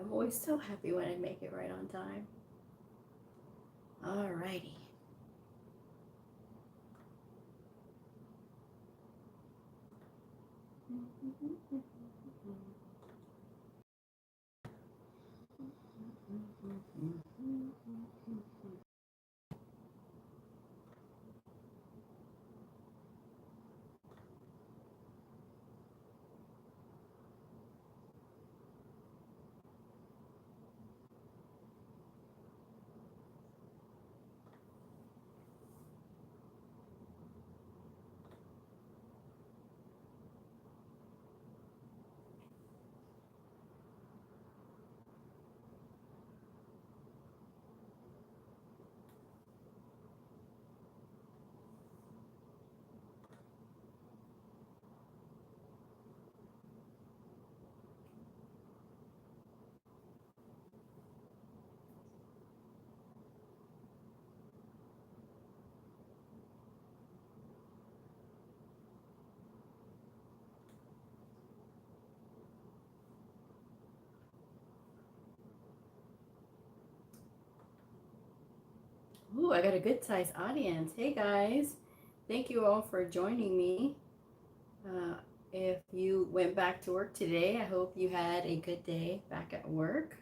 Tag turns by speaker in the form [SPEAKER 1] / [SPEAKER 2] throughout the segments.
[SPEAKER 1] I'm always so happy when I make it right on time. Alrighty. Ooh, I got a good sized audience. Hey guys, thank you all for joining me. If you went back to work today, I hope you had a good day back at work.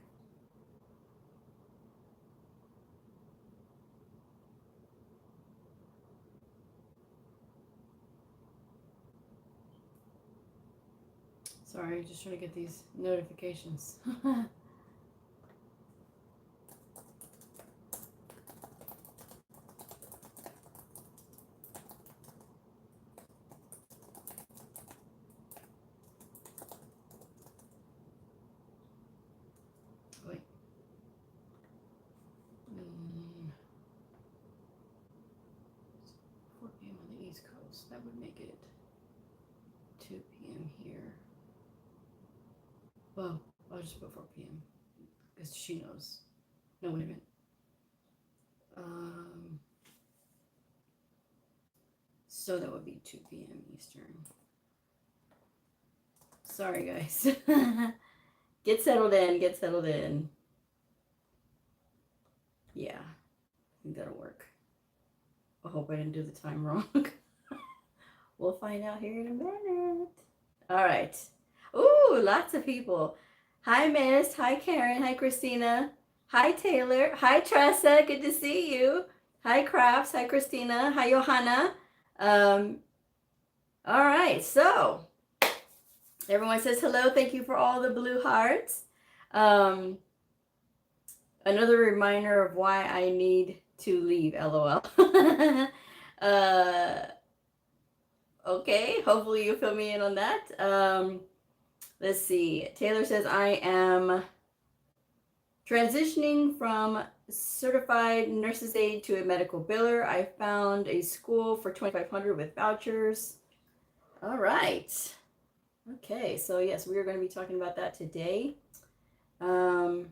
[SPEAKER 1] Sorry, just trying to get these notifications. Wait. 4 p.m. on the East Coast. That would make it 2 p.m. here. Well, I'll just put 4 p.m. because she knows. No, wait a minute. So that would be 2 p.m. Eastern. Sorry, guys. Get settled in. Get settled in. Yeah, I think that'll work. I hope I didn't do the time wrong. We'll find out here in a minute. All right. Ooh, lots of people. Hi, Miss. Hi, Karen. Hi, Christina. Hi, Taylor. Hi, Tressa. Good to see you. Hi, Crafts. Hi, Christina. Hi, Johanna. All right. So everyone says hello. Thank you for all the blue hearts. Another reminder of why I need to leave, LOL. Okay, hopefully you fill me in on that. Let's see. Taylor says, I am transitioning from certified nurse's aide to a medical biller. I found a school for $2,500 with vouchers. All right. Okay, so yes, we are going to be talking about that today. You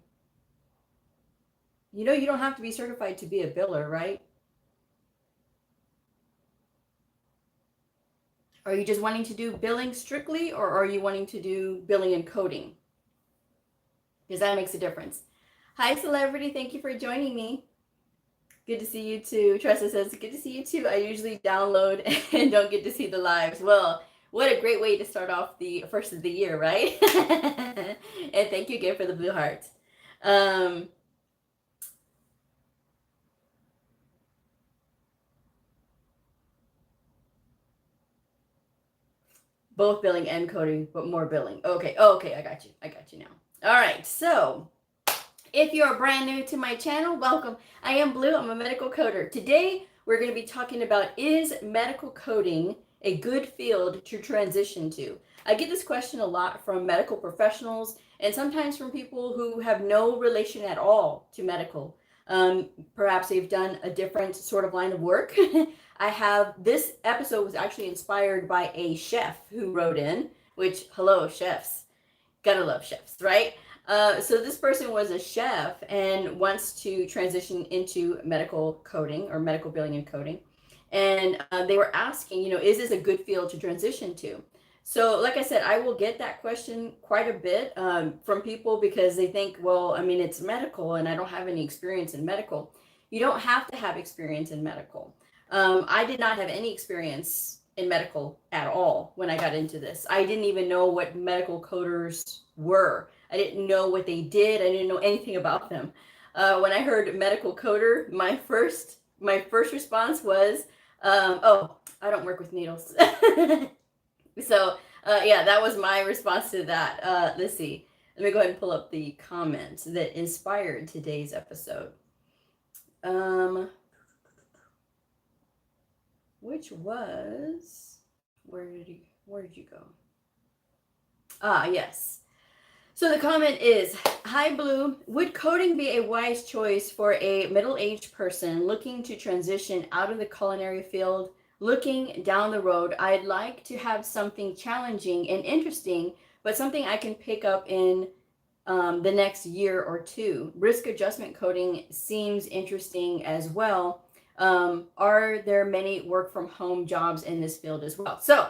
[SPEAKER 1] know, you don't have to be certified to be a biller, right? Are you just wanting to do billing strictly, or are you wanting to do billing and coding? Because that makes a difference. Hi, celebrity. Thank you for joining me. Good to see you too. Tressa says, good to see you too. I usually download and don't get to see the lives. Well, what a great way to start off the first of the year, right? And thank you again for the blue heart. Both billing and coding, but more billing. Okay, I got you now. All right, so if you're brand new to my channel, welcome. I am Blue, I'm a medical coder. Today, we're gonna be talking about, is medical coding a good field to transition to? I get this question a lot from medical professionals and sometimes from people who have no relation at all to medical. Perhaps they've done a different sort of line of work. This episode was actually inspired by a chef who wrote in, which, hello, chefs. Gotta love chefs, right? So this person was a chef and wants to transition into medical coding or medical billing and coding. And they were asking, is this a good field to transition to? So, like I said, I will get that question quite a bit from people because they think, well, I mean, it's medical and I don't have any experience in medical. You don't have to have experience in medical. I did not have any experience in medical at all when I got into this. I didn't even know what medical coders were. I didn't know what they did. I didn't know anything about them. When I heard medical coder, my first response was, "Oh, I don't work with needles." So, yeah, that was my response to that. Let's see. Let me go ahead and pull up the comments that inspired today's episode. Which was, where did you go? Ah, yes. So the comment is, "Hi Blue, would coding be a wise choice for a middle-aged person looking to transition out of the culinary field? Looking down the road, I'd like to have something challenging and interesting, but something I can pick up in the next year or two. Risk adjustment coding seems interesting as well. Are there many work from home jobs in this field as well?" So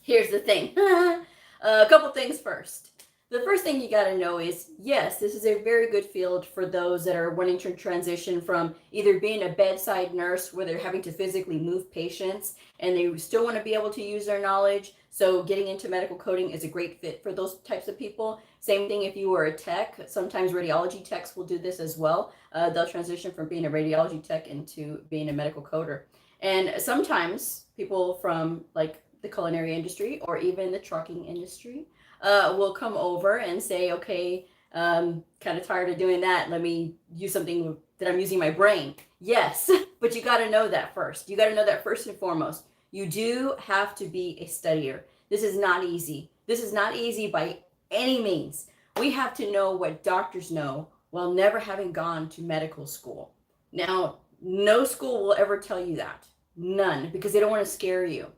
[SPEAKER 1] here's the thing. A couple things first. The first thing you got to know is, yes, this is a very good field for those that are wanting to transition from either being a bedside nurse where they're having to physically move patients and they still want to be able to use their knowledge. So getting into medical coding is a great fit for those types of people. Same thing if you were a tech. Sometimes radiology techs will do this as well. They'll transition from being a radiology tech into being a medical coder. And sometimes people from like the culinary industry or even the trucking industry will come over and say, okay, kind of tired of doing that. Let me use something that I'm using my brain. Yes, but you got to know that first. You got to know that first and foremost. You do have to be a studier. This is not easy. This is not easy by any means. We have to know what doctors know while never having gone to medical school. Now, no school will ever tell you that. None, because they don't want to scare you.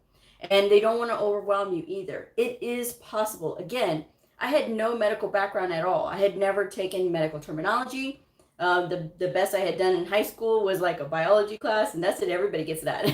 [SPEAKER 1] And they don't want to overwhelm you either. It is possible. Again, I had no medical background at all. I had never taken medical terminology. The best I had done in high school was like a biology class, and that's it. Everybody gets that.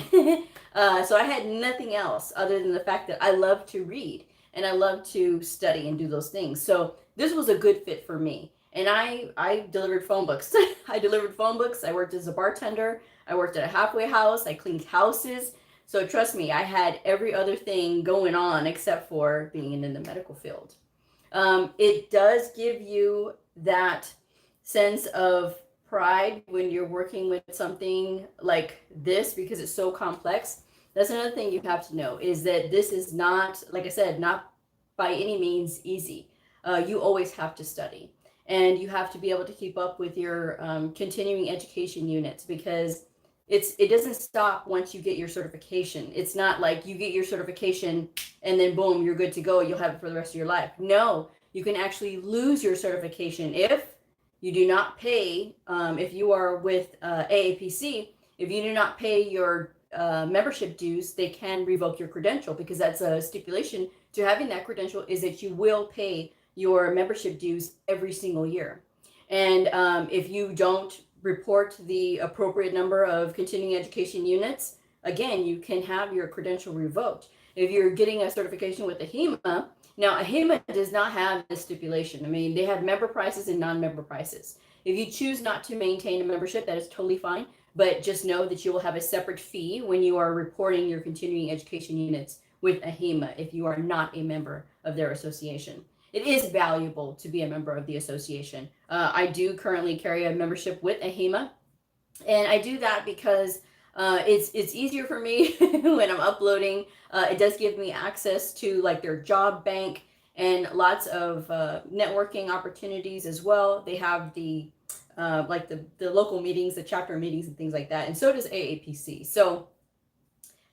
[SPEAKER 1] So I had nothing else other than the fact that I love to read and I love to study and do those things. So this was a good fit for me. And I delivered phone books. I delivered phone books. I worked as a bartender. I worked at a halfway house. I cleaned houses. So trust me, I had every other thing going on except for being in the medical field. It does give you that sense of pride when you're working with something like this because it's so complex. That's another thing you have to know is that this is not, like I said, not by any means easy. You always have to study and you have to be able to keep up with your continuing education units because it doesn't stop once you get your certification. It's not like you get your certification and then boom, you're good to go. You'll have it for the rest of your life. No, you can actually lose your certification if you do not pay. If you are with AAPC, if you do not pay your membership dues, they can revoke your credential because that's a stipulation to having that credential is that you will pay your membership dues every single year. And if you don't report the appropriate number of continuing education units, again, you can have your credential revoked. If you're getting a certification with AHEMA, now AHEMA does not have this stipulation. I mean, they have member prices and non-member prices. If you choose not to maintain a membership, that is totally fine, but just know that you will have a separate fee when you are reporting your continuing education units with AHEMA if you are not a member of their association. It is valuable to be a member of the association. I do currently carry a membership with AHEMA, and I do that because it's easier for me when I'm uploading. It does give me access to like their job bank and lots of networking opportunities as well. They have the like the local meetings, the chapter meetings and things like that, and so does AAPC. So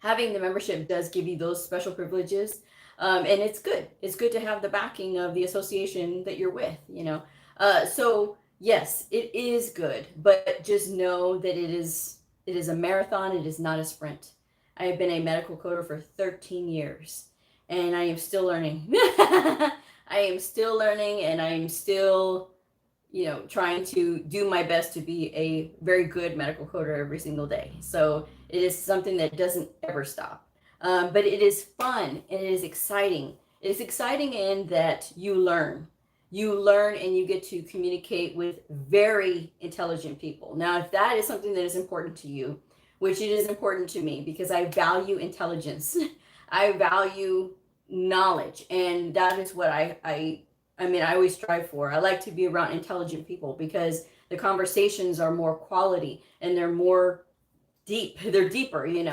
[SPEAKER 1] having the membership does give you those special privileges. And it's good. It's good to have the backing of the association that you're with, you know. So yes, it is good, but just know that it is a marathon. It is not a sprint. I have been a medical coder for 13 years, and I am still learning. I am still learning, and I am still, you know, trying to do my best to be a very good medical coder every single day. So it is something that doesn't ever stop. But it is fun and it is exciting. It is exciting in that you learn. You learn and you get to communicate with very intelligent people. Now, if that is something that is important to you, which it is important to me because I value intelligence, I value knowledge, and that is what I mean, I always strive for. I like to be around intelligent people because the conversations are more quality and they're more deep. They're deeper, and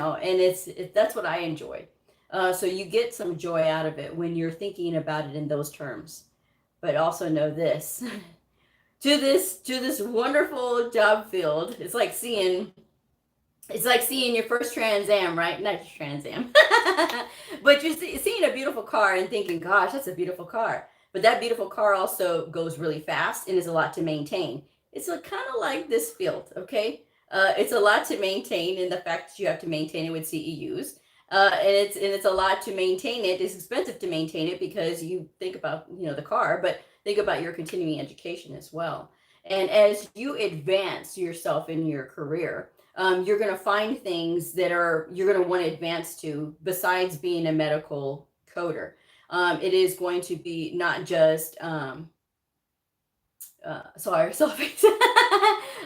[SPEAKER 1] that's what I enjoy. So you get some joy out of it when you're thinking about it in those terms. But also know this: to this wonderful job field, it's like seeing your first Trans Am, right? Not your Trans Am, but you're seeing a beautiful car and thinking, "Gosh, that's a beautiful car." But that beautiful car also goes really fast and is a lot to maintain. It's kind of like this field, okay? It's a lot to maintain, in the fact that you have to maintain it with CEUs, and it's a lot to maintain it. It's expensive to maintain it because you think about the car, but think about your continuing education as well. And as you advance yourself in your career, you're going to find things that you're going to want to advance to besides being a medical coder. It is going to be not just sorry,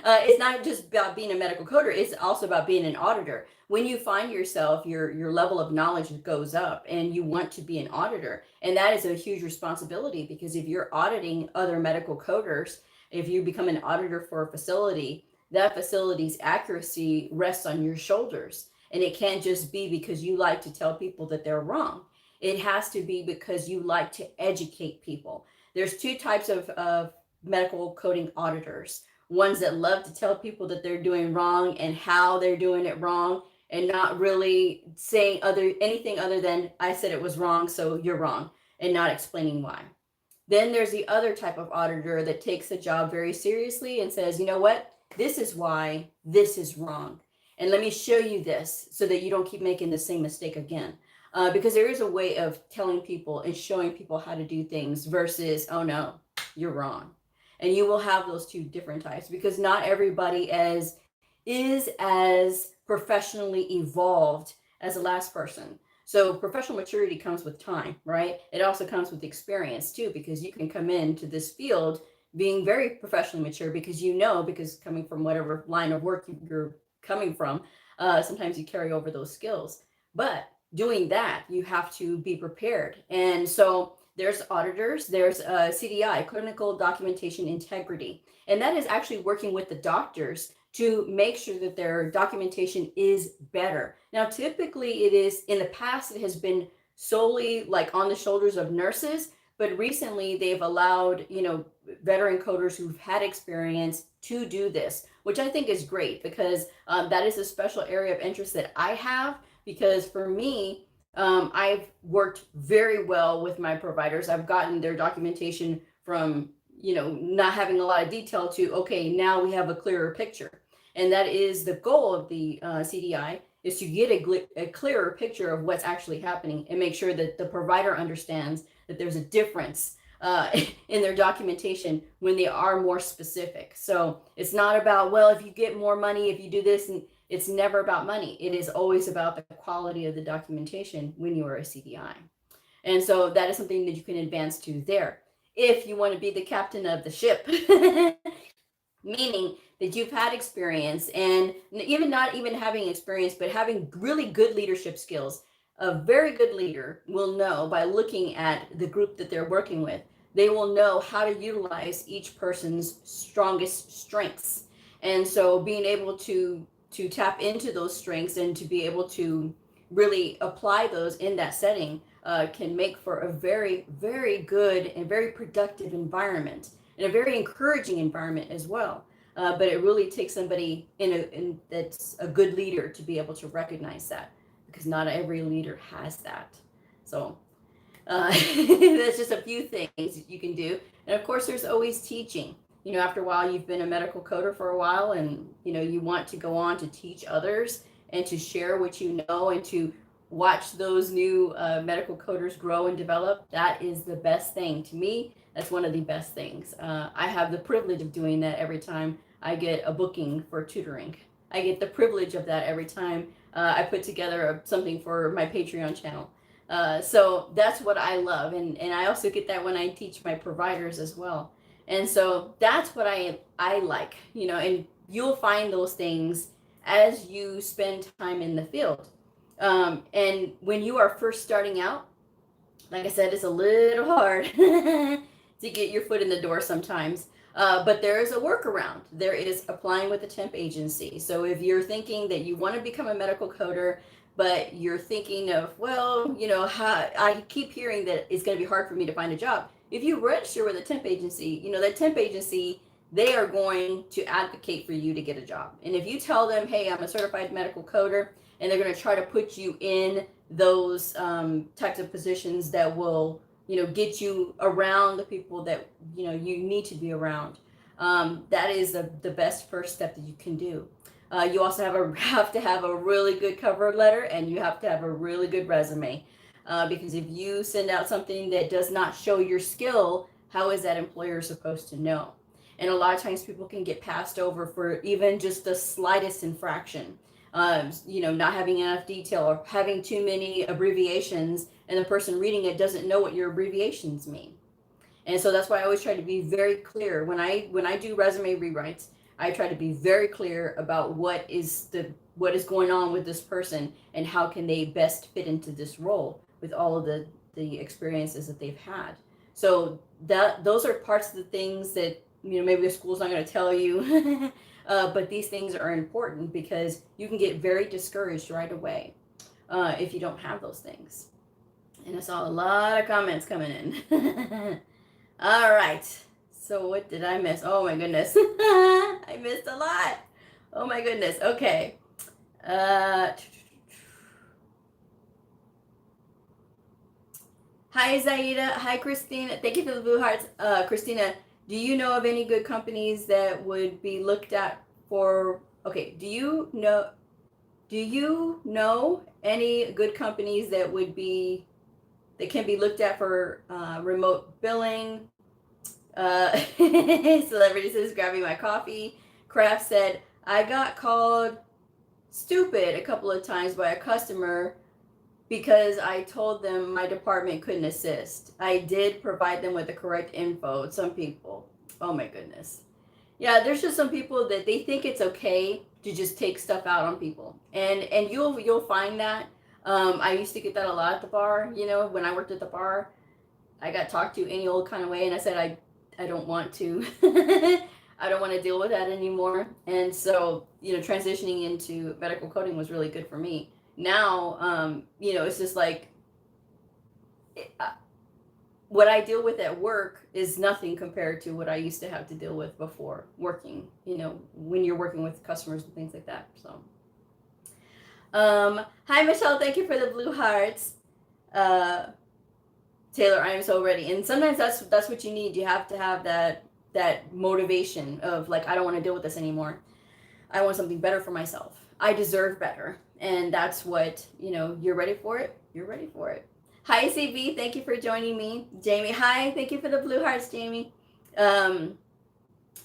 [SPEAKER 1] it's not just about being a medical coder. It's also about being an auditor. When you find yourself, your level of knowledge goes up, and you want to be an auditor, and that is a huge responsibility because if you're auditing other medical coders, if you become an auditor for a facility, that facility's accuracy rests on your shoulders, and it can't just be because you like to tell people that they're wrong. It has to be because you like to educate people. There's two types of medical coding auditors: ones that love to tell people that they're doing wrong and how they're doing it wrong, and not really saying anything other than I said it was wrong, so you're wrong, and not explaining why. Then there's the other type of auditor that takes the job very seriously and says, you know what, this is why this is wrong, and let me show you this so that you don't keep making the same mistake again. Because there is a way of telling people and showing people how to do things versus, oh no, you're wrong. And you will have those two different types because not everybody is as professionally evolved as the last person. So professional maturity comes with time, right? It also comes with experience too, because you can come into this field being very professionally mature because coming from whatever line of work you're coming from, sometimes you carry over those skills. But doing that, you have to be prepared. And so there's auditors, there's CDI, clinical documentation integrity. And that is actually working with the doctors to make sure that their documentation is better. Now, typically in the past, it has been solely like on the shoulders of nurses, but recently they've allowed, veteran coders who've had experience to do this, which I think is great because that is a special area of interest that I have. Because for me, I've worked very well with my providers. I've gotten their documentation from, not having a lot of detail to, okay, now we have a clearer picture. And that is the goal of the CDI, is to get a clearer picture of what's actually happening and make sure that the provider understands that there's a difference in their documentation when they are more specific. So it's not about, well, if you get more money, if you do this, and it's never about money. It is always about the quality of the documentation when you are a CDI. And so that is something that you can advance to there. If you want to be the captain of the ship, meaning that you've had experience, and even not even having experience, but having really good leadership skills. A very good leader will know by looking at the group that they're working with, they will know how to utilize each person's strongest strengths. And so being able to tap into those strengths and to be able to really apply those in that setting can make for a very, very good and very productive environment, and a very encouraging environment as well. But it really takes somebody that's a good leader to be able to recognize that, because not every leader has that. So that's just a few things you can do. And of course, there's always teaching. After a while, you've been a medical coder for a while, and you want to go on to teach others and to share what you know and to watch those new medical coders grow and develop. That is the best thing to me. That's one of the best things. I have the privilege of doing that every time I get a booking for tutoring. I get the privilege of that every time I put together something for my Patreon channel. So that's what I love. And I also get that when I teach my providers as well. And so that's what I like, you know, and you'll find those things as you spend time in the field. And when you are first starting out, like I said, it's a little hard to get your foot in the door sometimes. But there is a workaround. There is applying with a temp agency. So if you're thinking that you want to become a medical coder, but you're thinking of, well, you know, how, I keep hearing that it's going to be hard for me to find a job. If you register with a temp agency, you know, that temp agency, they are going to advocate for you to get a job. And if you tell them, hey, I'm a certified medical coder, and they're going to try to put you in those types of positions that will, you know, get you around the people that, you know, you need to be around. That is the best first step that you can do. You also have to have a really good cover letter, and you have to have a really good resume. Because if you send out something that does not show your skill, how is that employer supposed to know? And a lot of times people can get passed over for even just the slightest infraction. You know, not having enough detail or having too many abbreviations, and the person reading it doesn't know what your abbreviations mean. And so that's why I always try to be very clear when I do resume rewrites. I try to be very clear about what is going on with this person and how can they best fit into this role with all of the experiences that they've had. So those are parts of the things that, you know, maybe the school's not going to tell you. But these things are important because you can get very discouraged right away if you don't have those things. And I saw a lot of comments coming in. All right. So what did I miss? Oh my goodness. I missed a lot. Oh my goodness. Okay. Hi, Zaida. Hi, Christina. Thank you for the blue hearts. Christina, do you know of any good companies that would be looked at for, okay, do you know any good companies that can be looked at for remote billing? Celebrity says, grabbing my coffee. Kraft said, I got called stupid a couple of times by a customer because I told them my department couldn't assist. I did provide them with the correct info. Some people, oh my goodness. Yeah, there's just some people that they think it's okay to just take stuff out on people. And you'll find that. I used to get that a lot at the bar. You know, when I worked at the bar, I got talked to any old kind of way, and I said, I don't want to. I don't want to deal with that anymore. And so, you know, transitioning into medical coding was really good for me. Now, you know, it's just like what I deal with at work is nothing compared to what I used to have to deal with before working, you know, when you're working with customers and things like that. So, hi, Michelle. Thank you for the blue hearts. Taylor, I am so ready. And sometimes that's what you need. You have to have that motivation of like, I don't want to deal with this anymore. I want something better for myself. I deserve better. And that's what, you know, you're ready for it. You're ready for it. Hi, CB. Thank you for joining me. Jamie, hi. Thank you for the blue hearts, Jamie.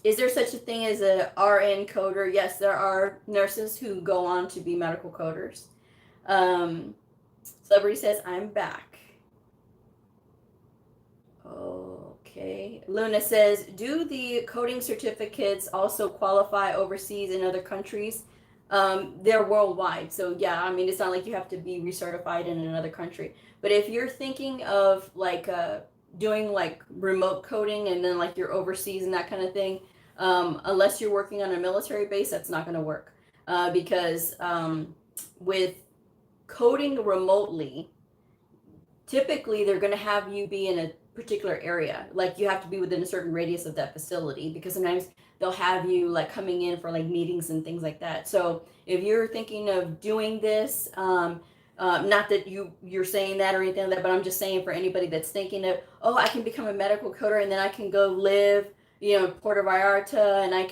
[SPEAKER 1] Is there such a thing as a RN coder? Yes, there are nurses who go on to be medical coders. Celebrity says, I'm back. Okay. Luna says, do the coding certificates also qualify overseas in other countries? They're worldwide. So yeah, I mean, it's not like you have to be recertified in another country. But if you're thinking of like doing like remote coding and then like you're overseas and that kind of thing, unless you're working on a military base, that's not going to work. Because with coding remotely, typically they're going to have you be in a particular area. Like you have to be within a certain radius of that facility, because sometimes they'll have you like coming in for like meetings and things like that. So if you're thinking of doing this, not that you're saying that or anything like that, but I'm just saying for anybody that's thinking of, oh, I can become a medical coder and then I can go live, you know, in Puerto Vallarta and I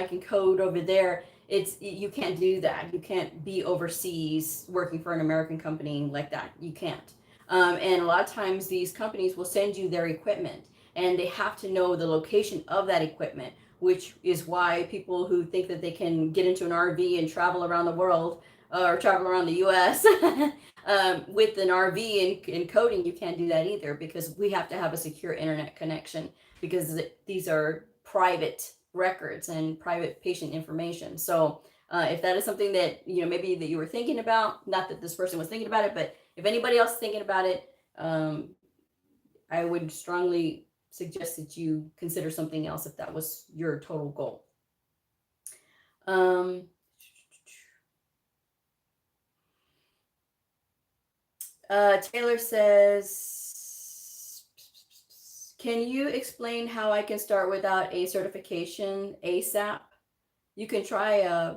[SPEAKER 1] can code over there. You can't do that. You can't be overseas working for an American company like that. You can't. And a lot of times these companies will send you their equipment. and they have to know the location of that equipment, which is why people who think that they can get into an RV and travel around the world or travel around the US with an RV and coding, you can't do that either, because we have to have a secure internet connection, because these are private records and private patient information. So if that is something that, maybe that you were thinking about, not that this person was thinking about it, but if anybody else is thinking about it, I would strongly suggest that you consider something else if that was your total goal. Taylor says, can you explain how I can start without a certification ASAP? You can try a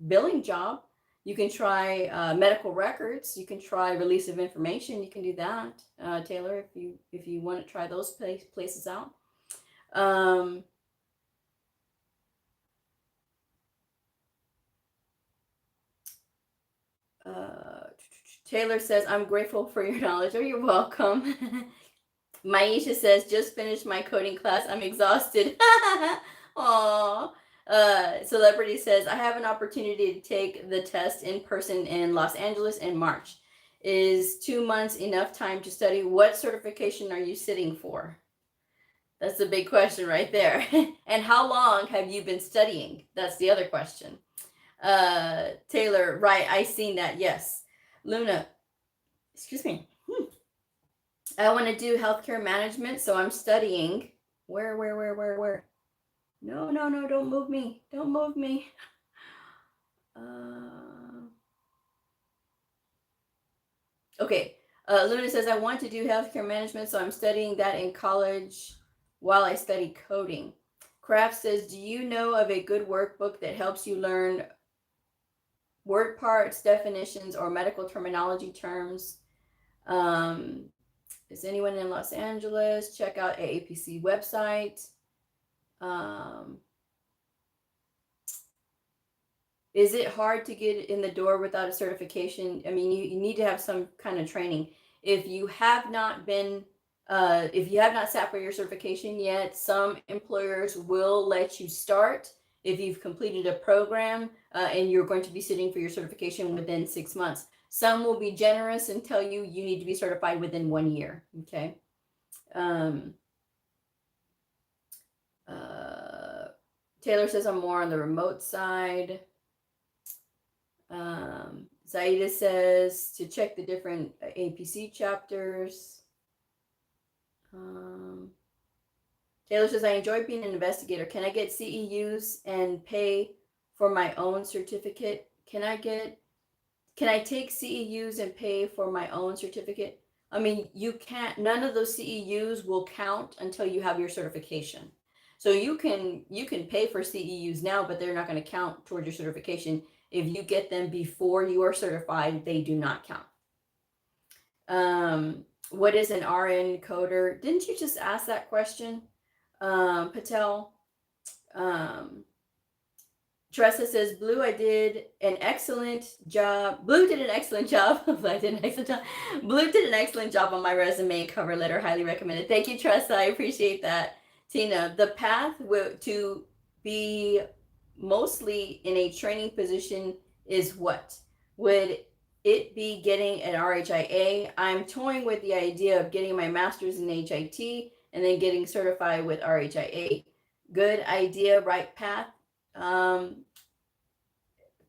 [SPEAKER 1] billing job. You can try medical records. You can try release of information. You can do that, Taylor, if you want to try those places out. Taylor says, I'm grateful for your knowledge. Oh, you're welcome. Maisha says, just finished my coding class. I'm exhausted. Aww. Celebrity says, I have an opportunity to take the test in person in Los Angeles in March. Is 2 months enough time to study? What certification are you sitting for? That's a big question right there. And how long have you been studying? That's the other question. Taylor, right, I seen that, yes. Luna, excuse me. I want to do healthcare management, so I'm studying. Where? No, don't move me. Don't move me. Okay. Luna says, I want to do healthcare management, so I'm studying that in college while I study coding. Kraft says, do you know of a good workbook that helps you learn word parts, definitions, or medical terminology terms? Is anyone in Los Angeles? Check out AAPC website. Is it hard to get in the door without a certification? I mean, you need to have some kind of training. If you have not been, if you have not sat for your certification yet, some employers will let you start if you've completed a program and you're going to be sitting for your certification within 6 months. Some will be generous and tell you you need to be certified within 1 year. Okay. Taylor says, I'm more on the remote side. Zaida says to check the different APC chapters. Taylor says, I enjoy being an investigator. Can I get CEUs and pay for my own certificate? Can I take CEUs and pay for my own certificate? I mean, you can't, none of those CEUs will count until you have your certification. So you can pay for CEUs now, but they're not going to count towards your certification. If you get them before you are certified, they do not count. What is an RN coder? Didn't you just ask that question, Patel? Teresa says, Bleu, I did an excellent job. Bleu did an excellent job. Bleu did an excellent job on my resume and cover letter. Highly recommended. Thank you, Teresa. I appreciate that. Tina, the path to be mostly in a training position is what? Would it be getting an RHIA? I'm toying with the idea of getting my master's in HIT and then getting certified with RHIA. Good idea, right path.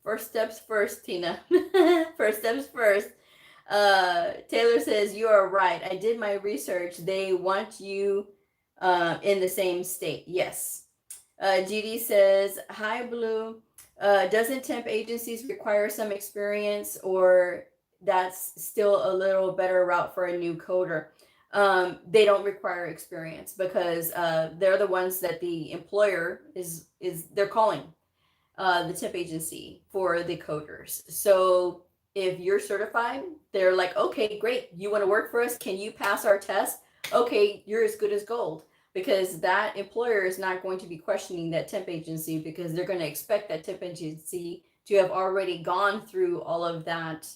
[SPEAKER 1] First steps first, Tina. First steps first. Taylor says, you are right. I did my research. They want you in the same state. Yes. GD says, hi, Blue. Doesn't temp agencies require some experience, or that's still a little better route for a new coder? They don't require experience because they're the ones that the employer they're calling the temp agency for the coders. So if you're certified, they're like, okay, great. You want to work for us? Can you pass our test? Okay, you're as good as gold, because that employer is not going to be questioning that temp agency, because they're going to expect that temp agency to have already gone through all of that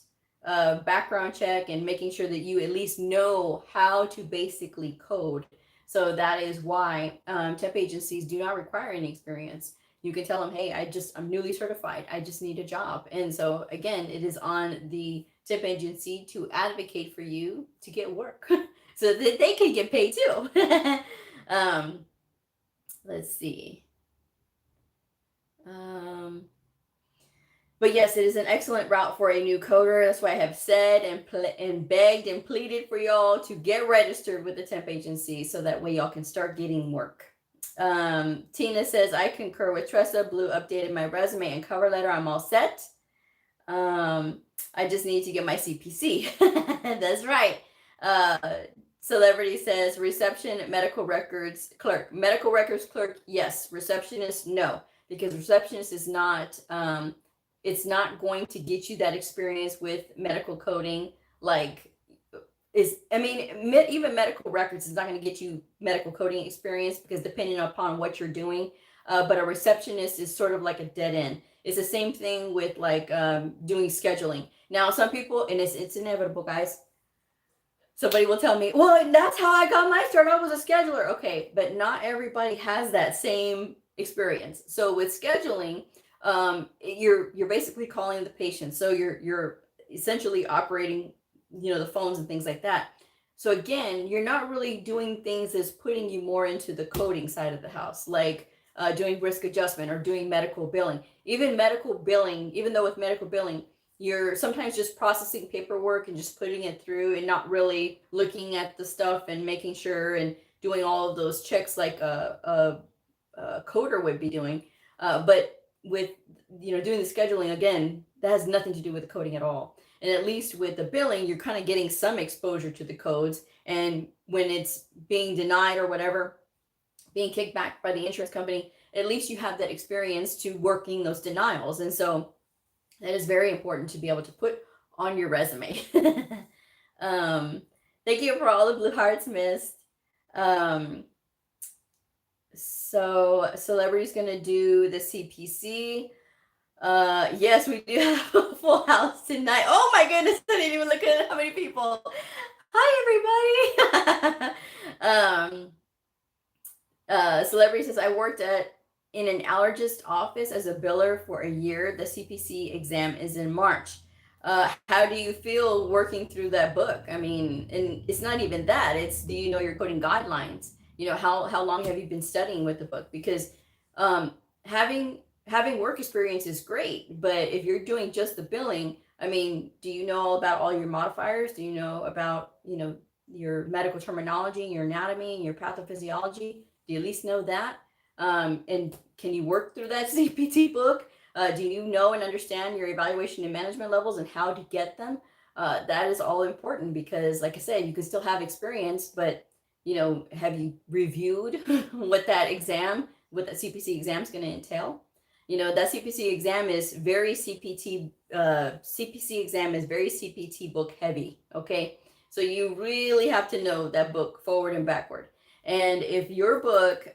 [SPEAKER 1] background check and making sure that you at least know how to basically code. So that is why temp agencies do not require any experience. You can tell them, hey, I'm newly certified. I just need a job. And so again, it is on the temp agency to advocate for you to get work so that they can get paid too. Let's see. But yes, it is an excellent route for a new coder. That's why I have said and begged and pleaded for y'all to get registered with the temp agency so that way y'all can start getting work. Tina says, I concur with Tressa. Bleu updated my resume and cover letter. I'm all set. I just need to get my CPC. That's right. Celebrity says, reception, medical records clerk. Medical records clerk, yes. Receptionist, no. Because receptionist is not... it's not going to get you that experience with medical coding. Even medical records is not going to get you medical coding experience because depending upon what you're doing. But a receptionist is sort of like a dead end. It's the same thing with doing scheduling. Now, some people, and it's inevitable, guys. Somebody will tell me, well, that's how I got my start. I was a scheduler. Okay, but not everybody has that same experience. So with scheduling, you're basically calling the patient. So you're essentially operating, the phones and things like that. So again, you're not really doing things that's putting you more into the coding side of the house, like doing risk adjustment or doing medical billing. Even medical billing, even though with medical billing, you're sometimes just processing paperwork and just putting it through and not really looking at the stuff and making sure and doing all of those checks like a coder would be doing. But with doing the scheduling, again, that has nothing to do with the coding at all. And at least with the billing, you're kind of getting some exposure to the codes. And when it's being denied or whatever, being kicked back by the insurance company, at least you have that experience to working those denials. And so that is very important to be able to put on your resume. Thank you for all the blue hearts missed. So Celebrity's going to do the CPC. Yes, we do have a full house tonight. Oh my goodness, I didn't even look at how many people. Hi, everybody. Celebrity says, I worked in an allergist office as a biller for a year. The CPC exam is in March. How do you feel working through that book? I mean, and it's not even that. It's, do you know your coding guidelines? How long have you been studying with the book? Because having work experience is great, but if you're doing just the billing, I mean, do you know about all your modifiers? Do you know about, your medical terminology, your anatomy, your pathophysiology? Do you at least know that? And can you work through that CPT book? Do you know and understand your evaluation and management levels and how to get them? That is all important because, like I said, you can still have experience, but have you reviewed what that CPC exam is going to entail? That CPC exam is very CPT exam is very CPT book heavy. Okay. So you really have to know that book forward and backward. And if your book,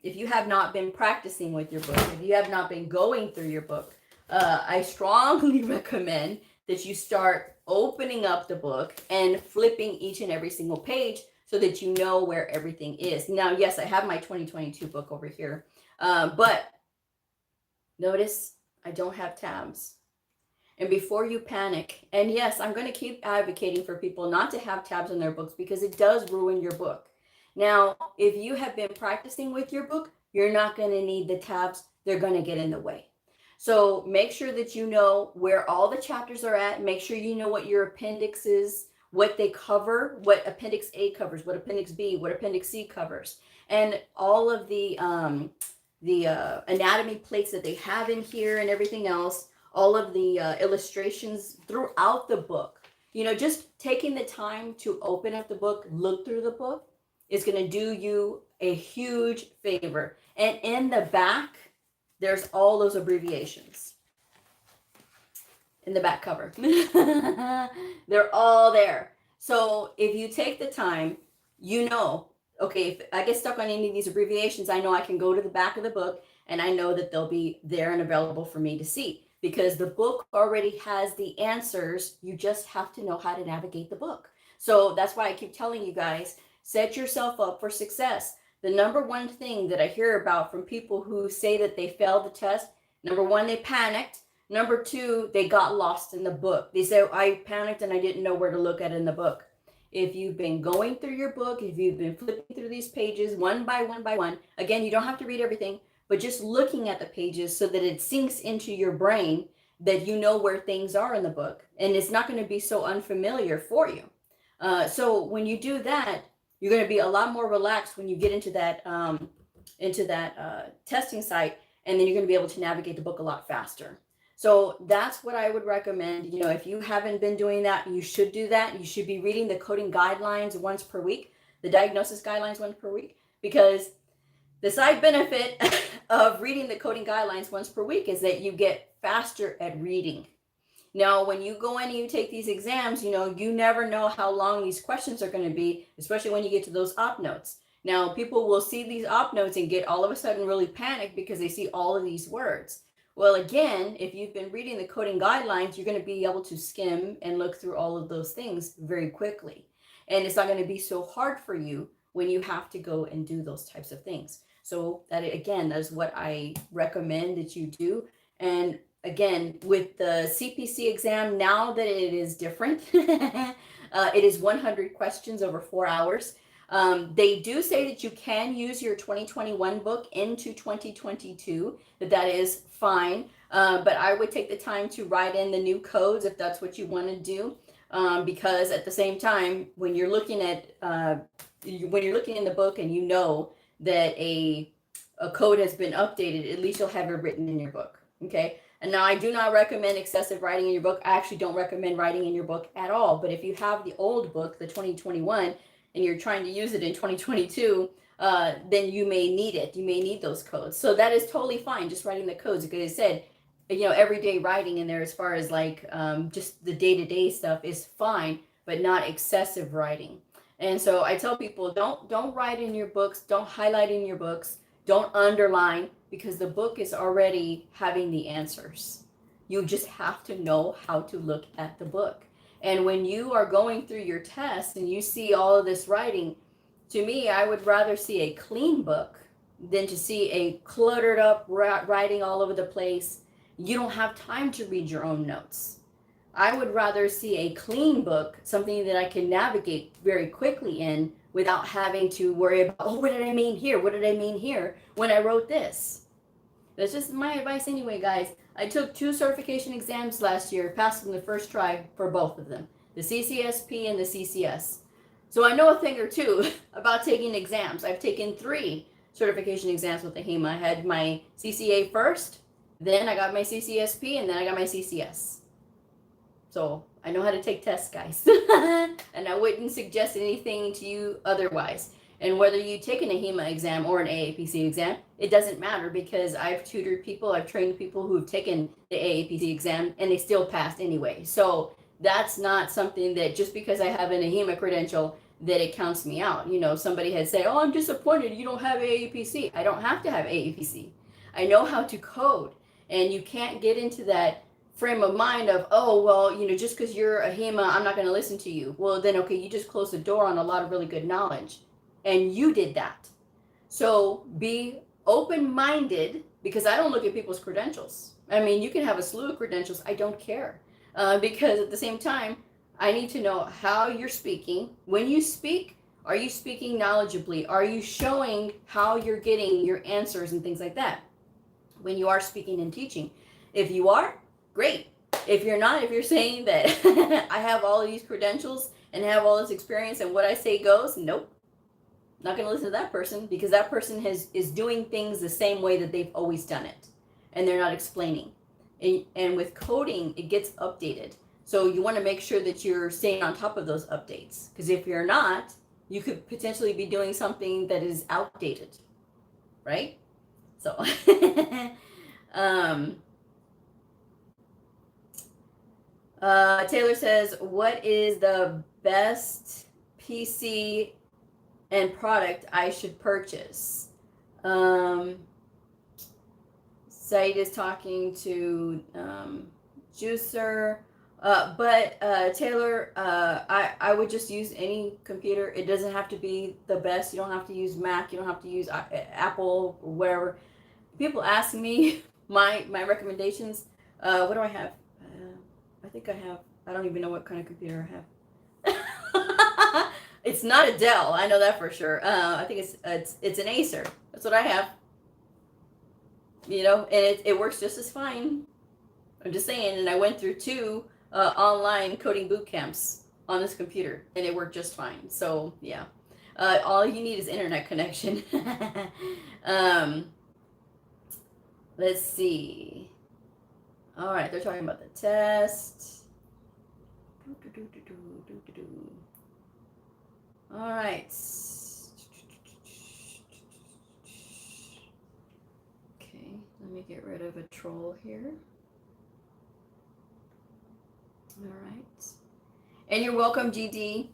[SPEAKER 1] if you have not been practicing with your book, if you have not been going through your book, I strongly recommend that you start opening up the book and flipping each and every single page so that you know where everything is. Now, yes, I have my 2022 book over here, but notice I don't have tabs. And before you panic, and yes, I'm going to keep advocating for people not to have tabs in their books because it does ruin your book. Now, if you have been practicing with your book, you're not going to need the tabs. They're going to get in the way. So make sure that you know where all the chapters are at. Make sure you know what your appendix is, what they cover, what Appendix A covers, what Appendix B, what Appendix C covers, and all of the anatomy plates that they have in here and everything else, all of the illustrations throughout the book. Just taking the time to open up the book, look through the book, is going to do you a huge favor. And in the back, there's all those abbreviations in the back cover. They're all there. So if you take the time, okay, if I get stuck on any of these abbreviations, I know I can go to the back of the book and I know that they'll be there and available for me to see because the book already has the answers. You just have to know how to navigate the book. So that's why I keep telling you guys, Set yourself up for success. The number one thing that I hear about from people who say that they failed the test, number one, they panicked. Number two, they got lost in the book. They say, I panicked and I didn't know where to look at in the book. If you've been going through your book, if you've been flipping through these pages one by one, again, you don't have to read everything, but just looking at the pages so that it sinks into your brain that you know where things are in the book, and it's not going to be so unfamiliar for you. So when you do that, you're going to be a lot more relaxed when you get into that testing site, and then you're going to be able to navigate the book a lot faster. So that's what I would recommend. You know, if you haven't been doing that, you should do that. You should be reading the coding guidelines once per week, the diagnosis guidelines once per week, because the side benefit of reading the coding guidelines once per week is that you get faster at reading. Now, when you go in and you take these exams, you know, you never know how long these questions are going to be, especially when you get to those op notes. Now, people will see these op notes and get all of a sudden really panicked because they see all of these words. Well, again, if you've been reading the coding guidelines, you're going to be able to skim and look through all of those things very quickly. And it's not going to be so hard for you when you have to go and do those types of things. So that, again, that's what I recommend that you do. And again, with the CPC exam, now that it is different, it is 100 questions over 4 hours. They do say that you can use your 2021 book into 2022, that is fine. But I would take the time to write in the new codes if that's what you want to do. Because at the same time, when you're looking at, when you're looking in the book and you know that a code has been updated, at least you'll have it written in your book. Okay. And now I do not recommend excessive writing in your book. I actually don't recommend writing in your book at all. But if you have the old book, the 2021, and you're trying to use it in 2022, then you may need it. You may need those codes. So that is totally fine, just writing the codes. Because I said, you know, everyday writing in there as far as like just the day-to-day stuff is fine, but not excessive writing. And so I tell people, don't write in your books, don't highlight in your books, don't underline, because the book is already having the answers. You just have to know how to look at the book. And when you are going through your test and you see all of this writing, to me, I would rather see a clean book than to see a cluttered up writing all over the place. You don't have time to read your own notes. I would rather see a clean book, something that I can navigate very quickly in without having to worry about, oh, what did I mean here? What did I mean here when I wrote this? That's just my advice anyway, guys. I took 2 certification exams last year, passed them the first try for both of them, the CCS-P and the CCS. So I know a thing or two about taking exams. I've taken 3 certification exams with the HEMA. I had my CCA first, then I got my CCS-P, and then I got my CCS. So I know how to take tests, guys. And I wouldn't suggest anything to you otherwise. And whether you take an HEMA exam or an AAPC exam, it doesn't matter, because I've tutored people, I've trained people who've taken the AAPC exam and they still passed anyway. So that's not something that just because I have an HEMA credential that it counts me out. You know, somebody had said, oh, I'm disappointed you don't have AAPC. I don't have to have AAPC. I know how to code, and you can't get into that frame of mind of, oh, well, you know, just because you're a HEMA, I'm not going to listen to you. Well, then, okay, you just closed the door on a lot of really good knowledge. And you did that. So be open-minded, because I don't look at people's credentials. I mean, you can have a slew of credentials. I don't care. Because at the same time, I need to know how you're speaking. When you speak, are you speaking knowledgeably? Are you showing how you're getting your answers and things like that when you are speaking and teaching? If you are, great. If you're not, if you're saying that I have all of these credentials and have all this experience and what I say goes, nope. Not going to listen to that person, because that person is doing things the same way that they've always done it, and they're not explaining. And with coding, it gets updated. So you want to make sure that you're staying on top of those updates, because if you're not, you could potentially be doing something that is outdated, right? So Taylor says, what is the best PC and product I should purchase? Said is talking to Juicer. But Taylor, I would just use any computer. It doesn't have to be the best. You don't have to use Mac. You don't have to use Apple or whatever. People ask me my recommendations. What do I have? I think I have. I don't even know what kind of computer I have. It's not a Dell. I know that for sure. I think it's an Acer. That's what I have. You know, and it works just as fine. I'm just saying. And I went through two online coding boot camps on this computer, and it worked just fine. So yeah, all you need is internet connection. um, let's see. All right, they're talking about the test. All right. Okay, let me get rid of a troll here. All right. And you're welcome, GD.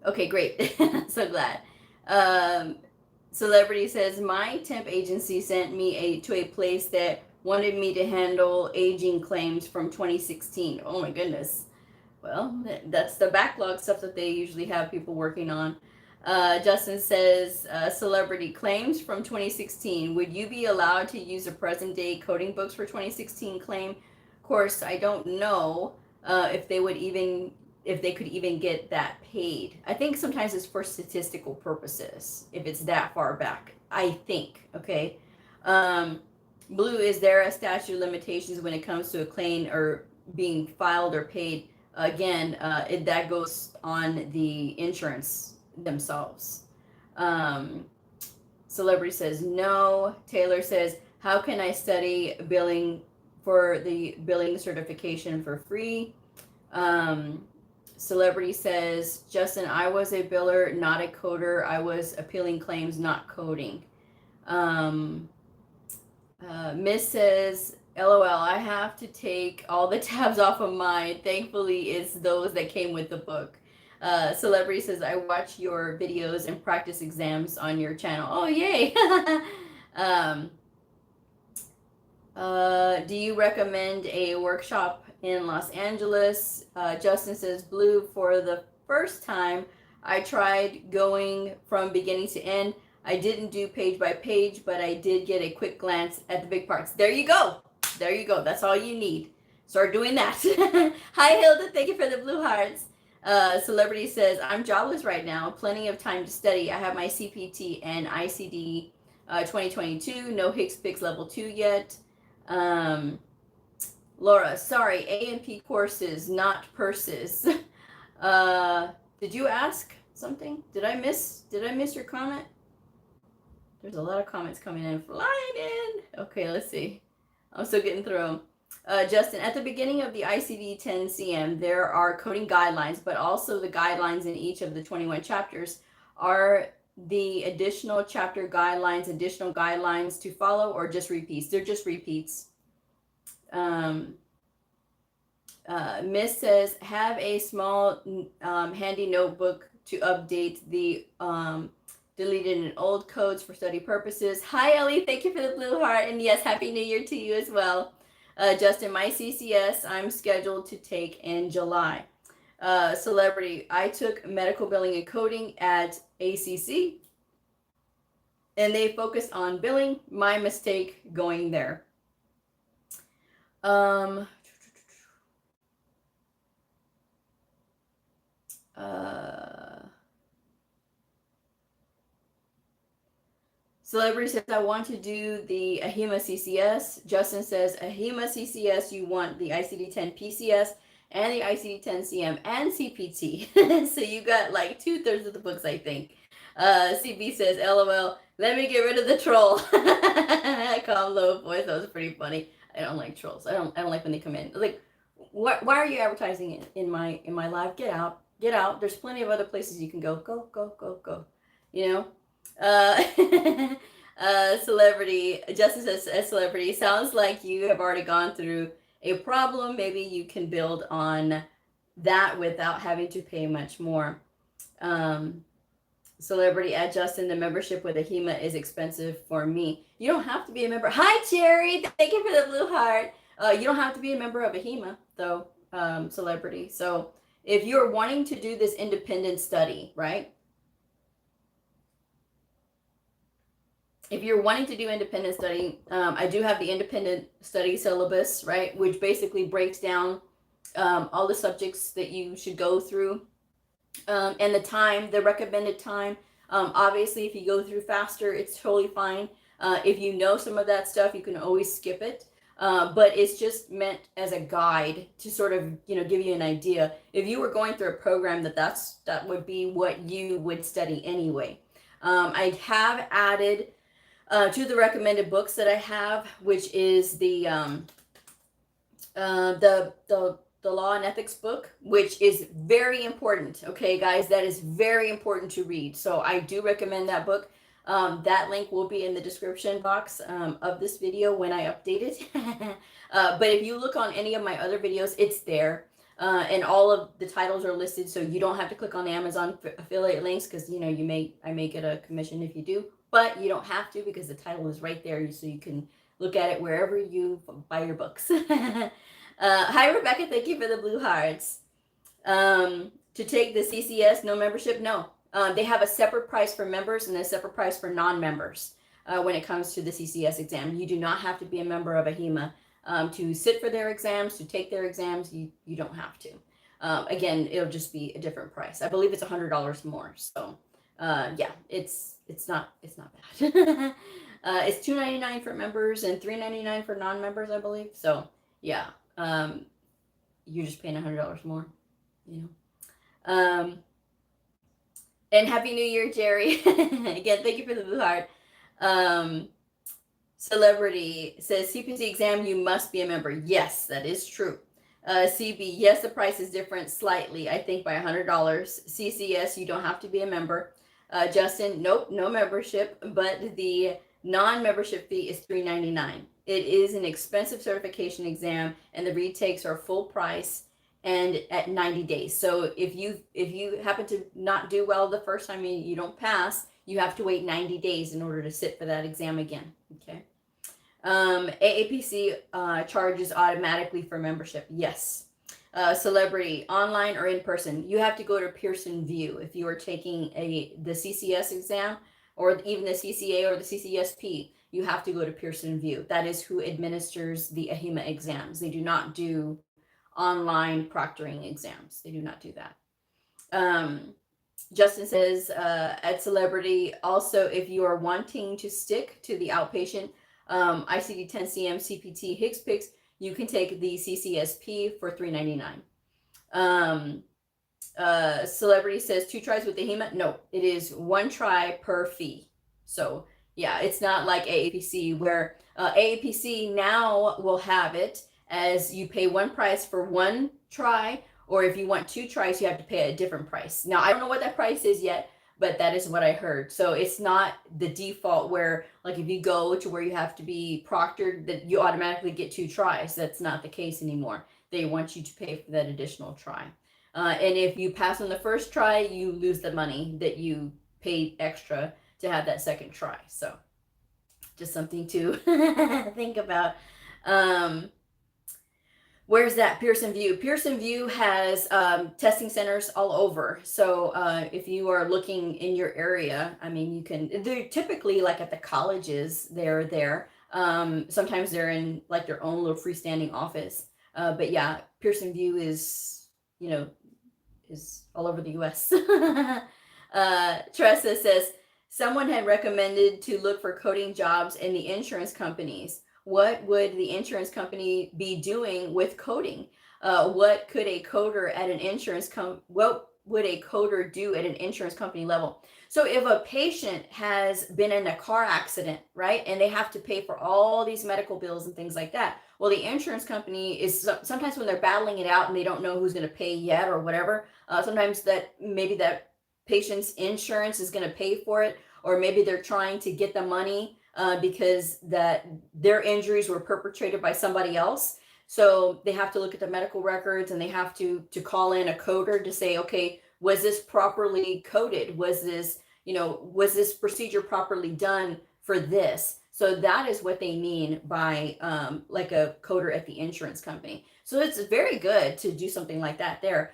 [SPEAKER 1] Okay, great. So glad. Celebrity says, my temp agency sent me to a place that wanted me to handle aging claims from 2016. Oh my goodness. Well, that's the backlog stuff that they usually have people working on. Justin says, celebrity claims from 2016. Would you be allowed to use a present day coding books for 2016 claim? Of course, I don't know if they could even get that paid. I think sometimes it's for statistical purposes if it's that far back. I think. Okay. Blue, is there a statute of limitations when it comes to a claim or being filed or paid? Again, that goes on the insurance themselves. Celebrity says no. Taylor says, how can I study billing for the billing certification for free? Celebrity says, Justin, I was a biller, not a coder. I was appealing claims, not coding. Miss says, LOL, I have to take all the tabs off of mine. Thankfully, it's those that came with the book. Celebrity says, I watch your videos and practice exams on your channel. Oh, yay. Do you recommend a workshop in Los Angeles? Justin says, Blue, for the first time, I tried going from beginning to end. I didn't do page by page, but I did get a quick glance at the big parts. There you go. There you go. That's all you need. Start doing that. Hi, Hilda. Thank you for the blue hearts. Celebrity says, I'm jobless right now. Plenty of time to study. I have my CPT and ICD 2022. No HCPCS level 2 yet. Laura, sorry, A&P courses, not purses. Did you ask something? Did I miss your comment? There's a lot of comments coming in, flying in. Okay, let's see. I'm still getting through them. Justin, at the beginning of the ICD-10 CM, there are coding guidelines, but also the guidelines in each of the 21 chapters. Are the additional chapter guidelines additional guidelines to follow, or just repeats? They're just repeats. Miss says, have a small handy notebook to update the deleted and old codes for study purposes. Hi, Ellie. Thank you for the blue heart. And yes, Happy New Year to you as well. Justin, my CCS, I'm scheduled to take in July. Celebrity, I took medical billing and coding at ACC, and they focused on billing. My mistake going there. Celebrity says, I want to do the AHIMA CCS. Justin says, AHIMA CCS, you want the ICD-10 PCS and the ICD-10 CM and CPT. So you got like 2/3 of the books, I think. CB says, LOL, let me get rid of the troll. Calm low voice. That was pretty funny. I don't like trolls. I don't like when they come in. Like, why are you advertising in my live? Get out. Get out. There's plenty of other places you can go. Go. You know? Celebrity, Justin says, a celebrity, sounds like you have already gone through a problem. Maybe you can build on that without having to pay much more. Celebrity at Justin, the membership with a HEMA is expensive for me. You don't have to be a member. Hi, Cherry. Thank you for the blue heart. You don't have to be a member of a HEMA, though, Celebrity. So if you're wanting to do this independent study, right? If you're wanting to do independent study, I do have the independent study syllabus, right? Which basically breaks down all the subjects that you should go through and the time, the recommended time. Obviously, if you go through faster, it's totally fine. If you know some of that stuff, you can always skip it. But it's just meant as a guide to sort of, give you an idea. If you were going through a program that would be what you would study anyway. I have added to the recommended books that I have, which is the Law and Ethics book, which is very important. Okay, guys, that is very important to read. So I do recommend that book. That link will be in the description box of this video when I update it. But if you look on any of my other videos, it's there. And all of the titles are listed, so you don't have to click on the Amazon affiliate links because I may get a commission if you do, but you don't have to because the title is right there, so you can look at it wherever you buy your books. Hi, Rebecca. Thank you for the blue hearts. To take the CCS, no membership? No. They have a separate price for members and a separate price for non-members when it comes to the CCS exam. You do not have to be a member of a HEMA to sit for their exams, to take their exams. You don't have to. Again, it'll just be a different price. I believe it's $100 more. So yeah, it's not bad. It's $299 for members and $399 for non-members, I believe. So yeah, you're just paying $100 more, and Happy New Year, Jerry. Again, thank you for the blue heart. Celebrity says CPC exam, you must be a member. Yes, that is true. CB, yes, the price is different slightly, I think by $100. CCS, you don't have to be a member. Justin, nope, no membership, but the non-membership fee is $399. It is an expensive certification exam, and the retakes are full price and at 90 days. So if you happen to not do well the first time and you don't pass, you have to wait 90 days in order to sit for that exam again. Okay. AAPC charges automatically for membership. Yes. Celebrity, online or in person. You have to go to Pearson VUE if you are taking the CCS exam or even the CCA or the CCS-P. You have to go to Pearson VUE. That is who administers the AHIMA exams. They do not do online proctoring exams. They do not do that. Justin says at Celebrity, also if you are wanting to stick to the outpatient ICD-10 CM CPT HCPCS, you can take the CCS-P for $399. Celebrity says 2 tries with the HEMA. No, it is 1 try per fee. So yeah, it's not like AAPC where AAPC now will have it as you pay 1 price for 1 try, or if you want 2 tries, you have to pay a different price. Now, I don't know what that price is yet, but that is what I heard. So it's not the default where, like, if you go to where you have to be proctored, that you automatically get 2 tries. That's not the case anymore. They want you to pay for that additional try. And if you pass on the first try, you lose the money that you paid extra to have that second try. So just something to think about. Where's that Pearson VUE? Pearson VUE has testing centers all over. So if you are looking in your area, I mean, you can, they're typically like at the colleges, they're there. Sometimes they're in like their own little freestanding office. But yeah, Pearson VUE is, is all over the US. Teresa says, someone had recommended to look for coding jobs in the insurance companies. What would the insurance company be doing with coding? What could a coder at an what would a coder do at an insurance company level? So if a patient has been in a car accident, right, and they have to pay for all these medical bills and things like that, well, the insurance company is sometimes when they're battling it out and they don't know who's going to pay yet or whatever, sometimes maybe that patient's insurance is going to pay for it, or maybe they're trying to get the money because their injuries were perpetrated by somebody else. So they have to look at the medical records and they have to call in a coder to say, okay, was this properly coded? Was this, was this procedure properly done for this? So that is what they mean by like a coder at the insurance company. So it's very good to do something like that there.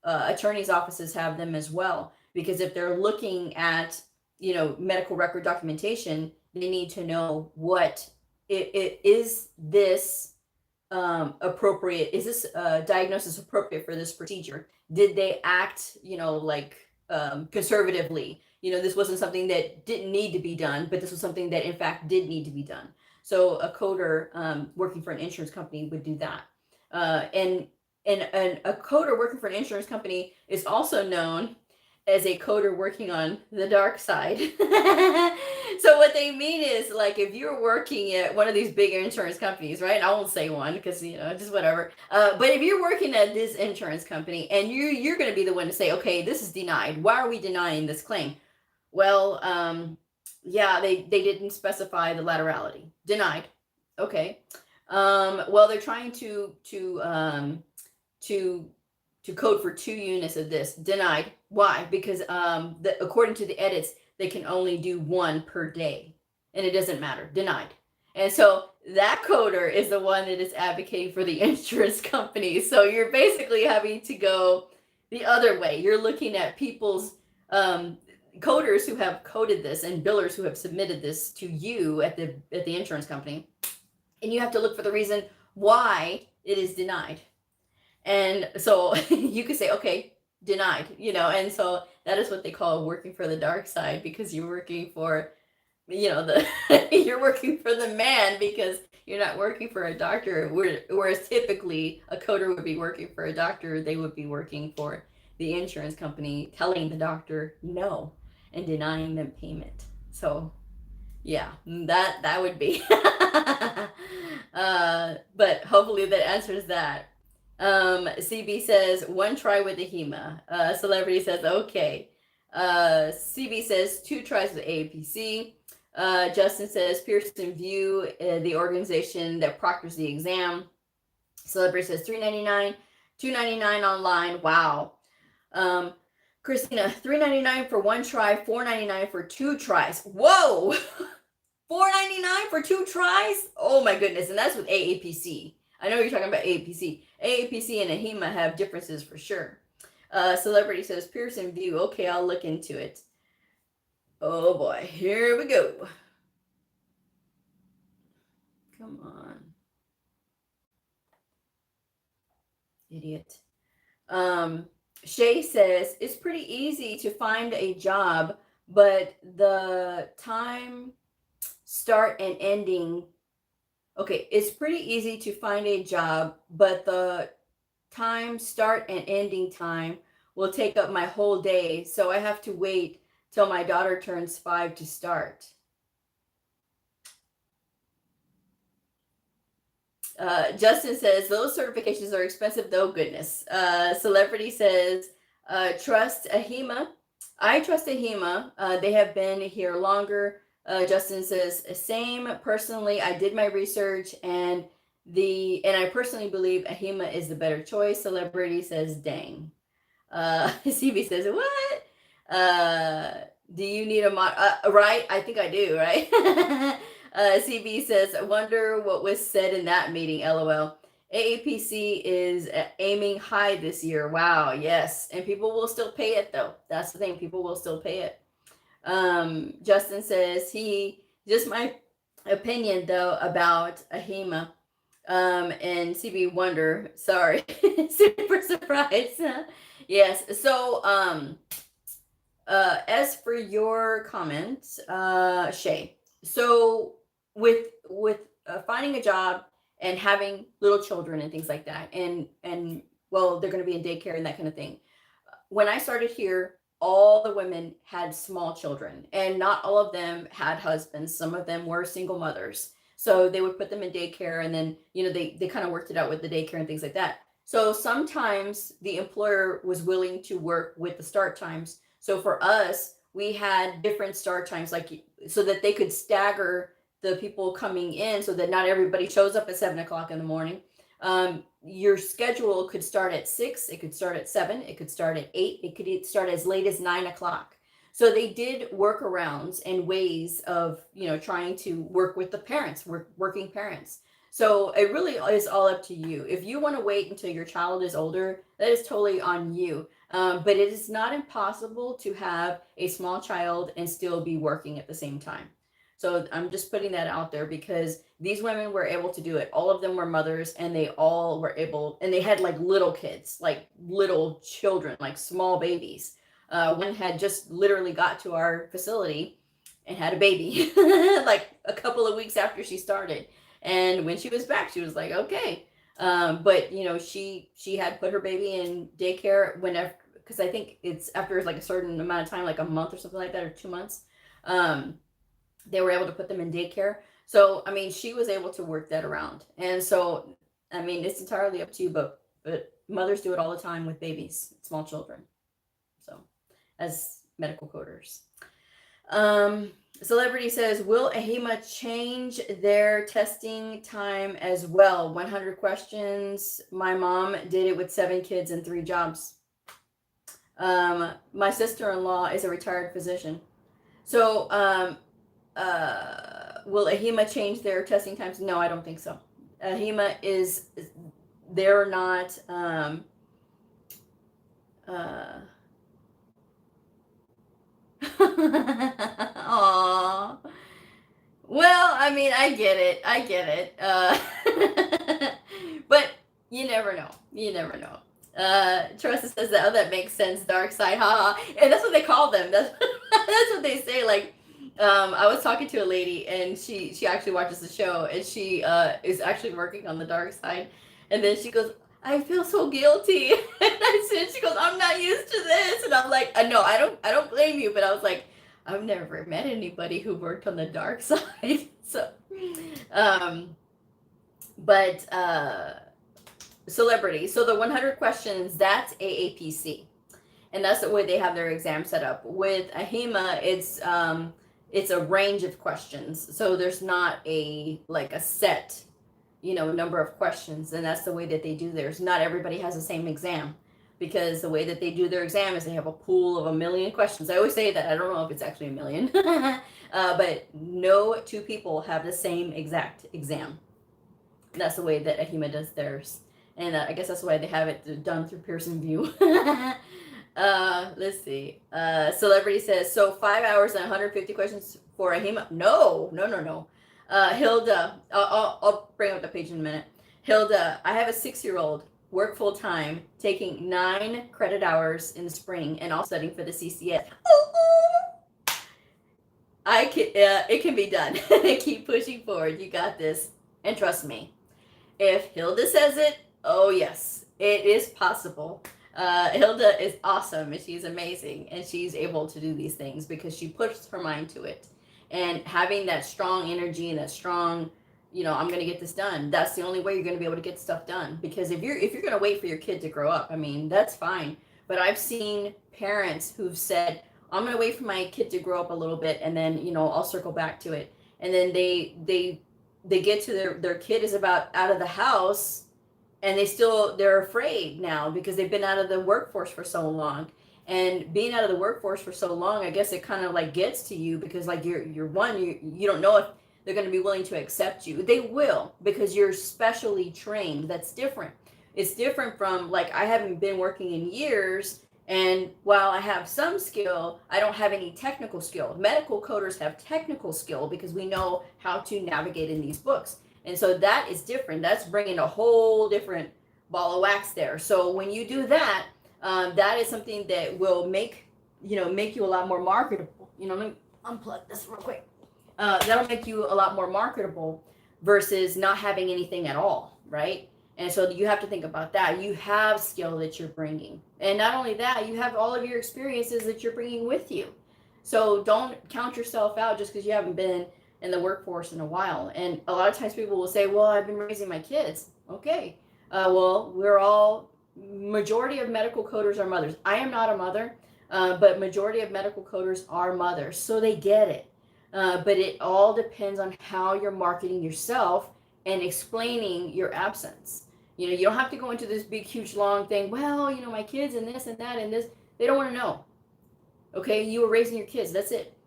[SPEAKER 1] Attorneys' offices have them as well, because if they're looking at, medical record documentation, they need to know what it is this appropriate, is this diagnosis appropriate for this procedure? Did they act, like conservatively? This wasn't something that didn't need to be done, but this was something that in fact did need to be done. So a coder working for an insurance company would do that. And a coder working for an insurance company is also known as a coder working on the dark side. So what they mean is, like, if you're working at one of these big insurance companies, right? I won't say one because, just whatever. But if you're working at this insurance company and you're going to be the one to say, okay, this is denied. Why are we denying this claim? Well, yeah, they didn't specify the laterality. Denied. Okay. Well, they're trying to code for 2 units of this. Denied. Why? Because according to the edits, they can only do 1 per day, and it doesn't matter. Denied. And so that coder is the one that is advocating for the insurance company. So you're basically having to go the other way. You're looking at people's coders who have coded this and billers who have submitted this to you at the insurance company, and you have to look for the reason why it is denied. And so you could say, okay, denied, and so that is what they call working for the dark side, because you're working for, you're working for the man, because you're not working for a doctor. Whereas typically a coder would be working for a doctor. They would be working for the insurance company, telling the doctor no and denying them payment. So yeah, that would be. But hopefully that answers that. CB says 1 try with the HEMA. Celebrity says okay. CB says 2 tries with AAPC. Justin says Pearson View, the organization that proctors the exam. Celebrity says $3.99, $2.99 online. Wow. Christina, $3.99 for 1 try, $4.99 for 2 tries. Whoa. $4.99 for 2 tries? Oh my goodness. And that's with AAPC. I know you're talking about AAPC. AAPC and AHEMA have differences for sure. Celebrity says Pearson View. Okay, I'll look into it. Oh boy, here we go. Come on. Idiot. Shay says it's pretty easy to find a job, but the time, start, and ending. Okay, it's pretty easy to find a job, but the time, start, and ending time will take up my whole day, so I have to wait till my daughter turns 5 to start. Justin says those certifications are expensive though. Goodness. Celebrity says trust AHEMA. I trust AHEMA. They have been here longer. Justin says same. Personally, I did my research and I personally believe AHEMA is the better choice. Celebrity says dang. CB says what? Do you need a mod? Right? I think I do. Right? CB says, I wonder what was said in that meeting, LOL. AAPC is aiming high this year. Wow, yes. And people will still pay it, though. That's the thing. People will still pay it. Justin says, just my opinion, though, about AHEMA. And CB wonder, sorry, super surprised. Yes. So, as for your comments, Shay, so with finding a job and having little children and things like that, and well, they're going to be in daycare and that kind of thing. When I started here, all the women had small children, and not all of them had husbands. Some of them were single mothers, so they would put them in daycare, and then they kind of worked it out with the daycare and things like that. So sometimes the employer was willing to work with the start times. So for us, we had different start times, like so that they could stagger the people coming in, so that not everybody shows up at 7 o'clock in the morning. Your schedule could start at 6, it could start at 7, it could start at 8, it could start as late as 9 o'clock. So they did workarounds and ways of, trying to work with the parents, working parents. So it really is all up to you. If you want to wait until your child is older, that is totally on you. But it is not impossible to have a small child and still be working at the same time. So I'm just putting that out there because these women were able to do it. All of them were mothers, and they all were able, and they had like little kids, like little children, like small babies. One had just literally got to our facility and had a baby like a couple of weeks after she started. And when she was back, she was like, okay. But she had put her baby in daycare whenever, because I think it's after like a certain amount of time, like a month or something like that, or 2 months. They were able to put them in daycare. So, I mean, she was able to work that around. And so, I mean, it's entirely up to you, but mothers do it all the time with babies, small children. So, as medical coders. Celebrity says, will AHIMA change their testing time as well? 100 questions. My mom did it with 7 kids and 3 jobs. My sister-in-law is a retired physician. So, will AHIMA change their testing times? No, I don't think so. AHIMA they're not, Aww. Well, I mean, I get it. But you never know. Teresa says that, oh, that makes sense. Dark side, haha. And that's what they call them. That's what they say. Like, I was talking to a lady, and she actually watches the show, and she is actually working on the dark side. And then she goes, I feel so guilty. And she goes, I'm not used to this. And I'm like, no, I don't blame you. But I was like, I've never met anybody who worked on the dark side. So, celebrity. So the 100 questions, that's AAPC. And that's the way they have their exam set up. With AHIMA, it's a range of questions. So there's not a set, number of questions. And that's the way that they do theirs. Not everybody has the same exam, because the way that they do their exam is they have a pool of 1,000,000 questions. I always say that. I don't know if it's actually 1,000,000, but no 2 people have the same exact exam. That's the way that AHIMA does theirs. And I guess that's why they have it done through Pearson VUE. Let's see. Celebrity says, so 5 hours and 150 questions for AHIMA? No. Hilda, I'll bring up the page in a minute. Hilda, I have a 6-year-old, work full time, taking 9 credit hours in the spring, and all studying for the CCS. It can be done. Keep pushing forward. You got this. And trust me, if Hilda says it, oh yes, it is possible. Hilda is awesome, and she's amazing, and she's able to do these things because she puts her mind to it. And having that strong energy and that strong, I'm going to get this done. That's the only way you're going to be able to get stuff done. Because if you're going to wait for your kid to grow up, I mean, that's fine. But I've seen parents who've said, I'm going to wait for my kid to grow up a little bit, and then, I'll circle back to it. And then they get to their kid is about out of the house, and they're afraid now because they've been out of the workforce for so long. And being out of the workforce for so long, I guess it kind of like gets to you, because like you don't know if they're going to be willing to accept you. They will, because you're specially trained. That's different. It's different from, like, I haven't been working in years, and while I have some skill, I don't have any technical skill. Medical coders have technical skill because we know how to navigate in these books. And so that is different. That's bringing a whole different ball of wax there. So when you do that, that is something that will make you a lot more marketable. Let me unplug this real quick. That'll make you a lot more marketable versus not having anything at all, right? And so you have to think about that. You have skill that you're bringing. And not only that, you have all of your experiences that you're bringing with you. So don't count yourself out just because you haven't been in the workforce in a while. And a lot of times people will say, well, I've been raising my kids. Okay. Well, majority of medical coders are mothers. I am not a mother, but majority of medical coders are mothers. So they get it. But it all depends on how you're marketing yourself and explaining your absence. You don't have to go into this big, huge, long thing. Well, my kids and this and that and this. They don't want to know. Okay, you were raising your kids. That's it.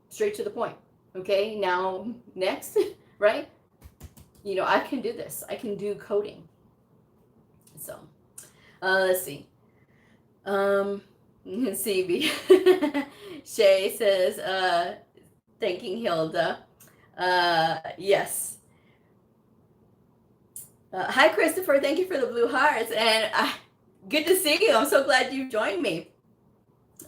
[SPEAKER 1] Straight to the point. Okay, now next, right? I can do this. I can do coding. So, let's see. CB. Shay says, thanking Hilda. Yes. Hi, Christopher. Thank you for the blue hearts. And good to see you. I'm so glad you joined me.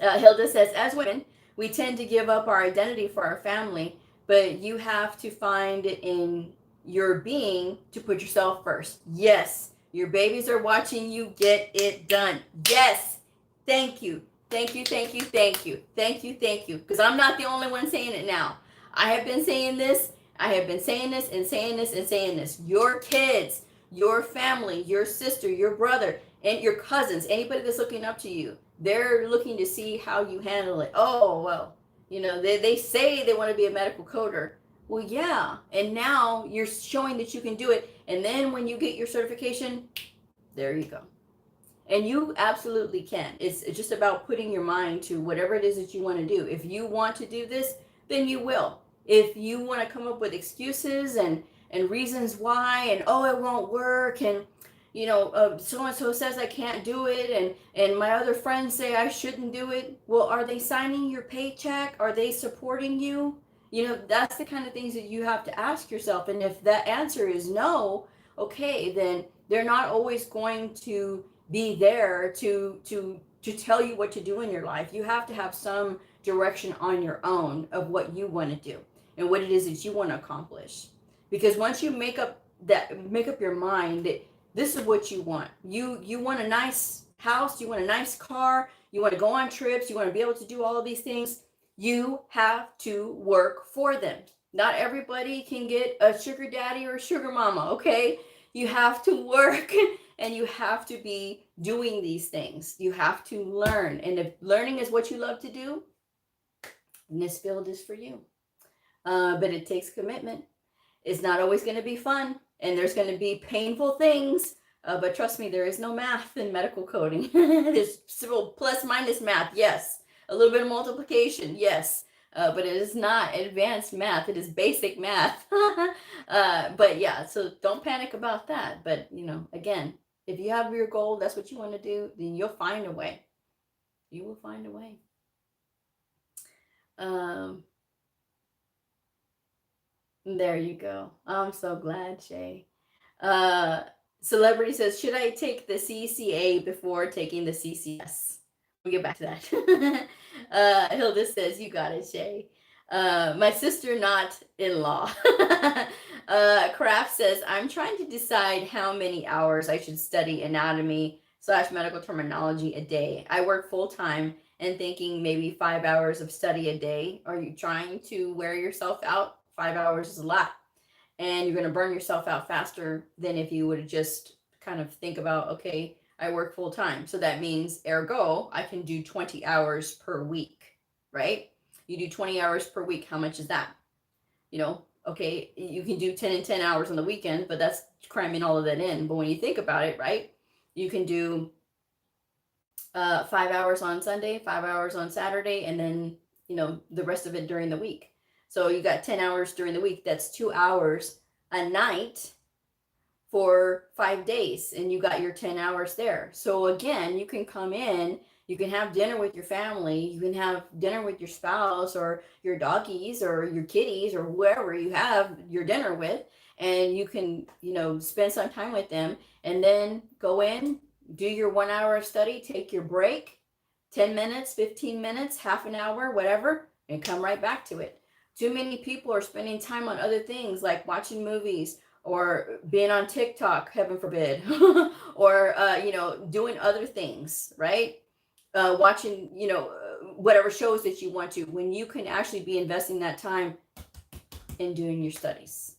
[SPEAKER 1] Hilda says, as women, we tend to give up our identity for our family, but you have to find it in your being to put yourself first. Yes, your babies are watching you get it done. Yes, thank you. Thank you, thank you, thank you. Thank you, thank you. Because I'm not the only one saying it now. I have been saying this. I have been saying this and saying this and saying this. Your kids, your family, your sister, your brother, and your cousins, anybody that's looking up to you, they're looking to see how you handle it. Oh, well, they say they want to be a medical coder. Well, yeah. And now you're showing that you can do it. And then when you get your certification, there you go. And you absolutely can. It's just about putting your mind to whatever it is that you want to do. If you want to do this, then you will. If you want to come up with excuses and reasons why, and oh, it won't work, and so and so says I can't do it, and my other friends say I shouldn't do it. Well, are they signing your paycheck? Are they supporting you? That's the kind of things that you have to ask yourself. And if that answer is no, okay, then they're not always going to be there to tell you what to do in your life. You have to have some direction on your own of what you want to do and what it is that you want to accomplish. Because once you make up your mind that this is what you want. You want a nice house, you want a nice car, you want to go on trips, you want to be able to do all of these things. You have to work for them. Not everybody can get a sugar daddy or a sugar mama, okay? You have to work and you have to be doing these things. You have to learn. And if learning is what you love to do, then this field is for you. But it takes commitment. It's not always going to be fun. And there's going to be painful things. But trust me, there is no math in medical coding. There's plus minus math, yes. A little bit of multiplication, yes. But it is not advanced math. It is basic math. But yeah, so don't panic about that. But, again, if you have your goal, that's what you want to do, then you'll find a way. You will find a way. There you go. I'm so glad, Shay. Celebrity says, should I take the CCA before taking the CCS? We'll get back to that. Hilda says, you got it, Shay. My sister, not in-law. Kraft says, I'm trying to decide how many hours I should study anatomy/medical terminology a day. I work full-time and thinking maybe 5 hours of study a day. Are you trying to wear yourself out? 5 hours is a lot. And you're going to burn yourself out faster than if you would just kind of think about, okay, I work full time. So that means, ergo, I can do 20 hours per week, right? You do 20 hours per week. How much is that? Okay, you can do 10 and 10 hours on the weekend, but that's cramming all of that in. But when you think about it, right, you can do 5 hours on Sunday, 5 hours on Saturday, and then, the rest of it during the week. So you got 10 hours during the week. That's 2 hours a night for 5 days, and you got your 10 hours there. So again, you can come in, you can have dinner with your family, you can have dinner with your spouse or your doggies or your kitties or whoever you have your dinner with, and you can, spend some time with them, and then go in, do your 1 hour of study, take your break, 10 minutes, 15 minutes, half an hour, whatever, and come right back to it. Too many people are spending time on other things like watching movies or being on TikTok, heaven forbid, or, doing other things, right? Watching, whatever shows that you want to, when you can actually be investing that time in doing your studies.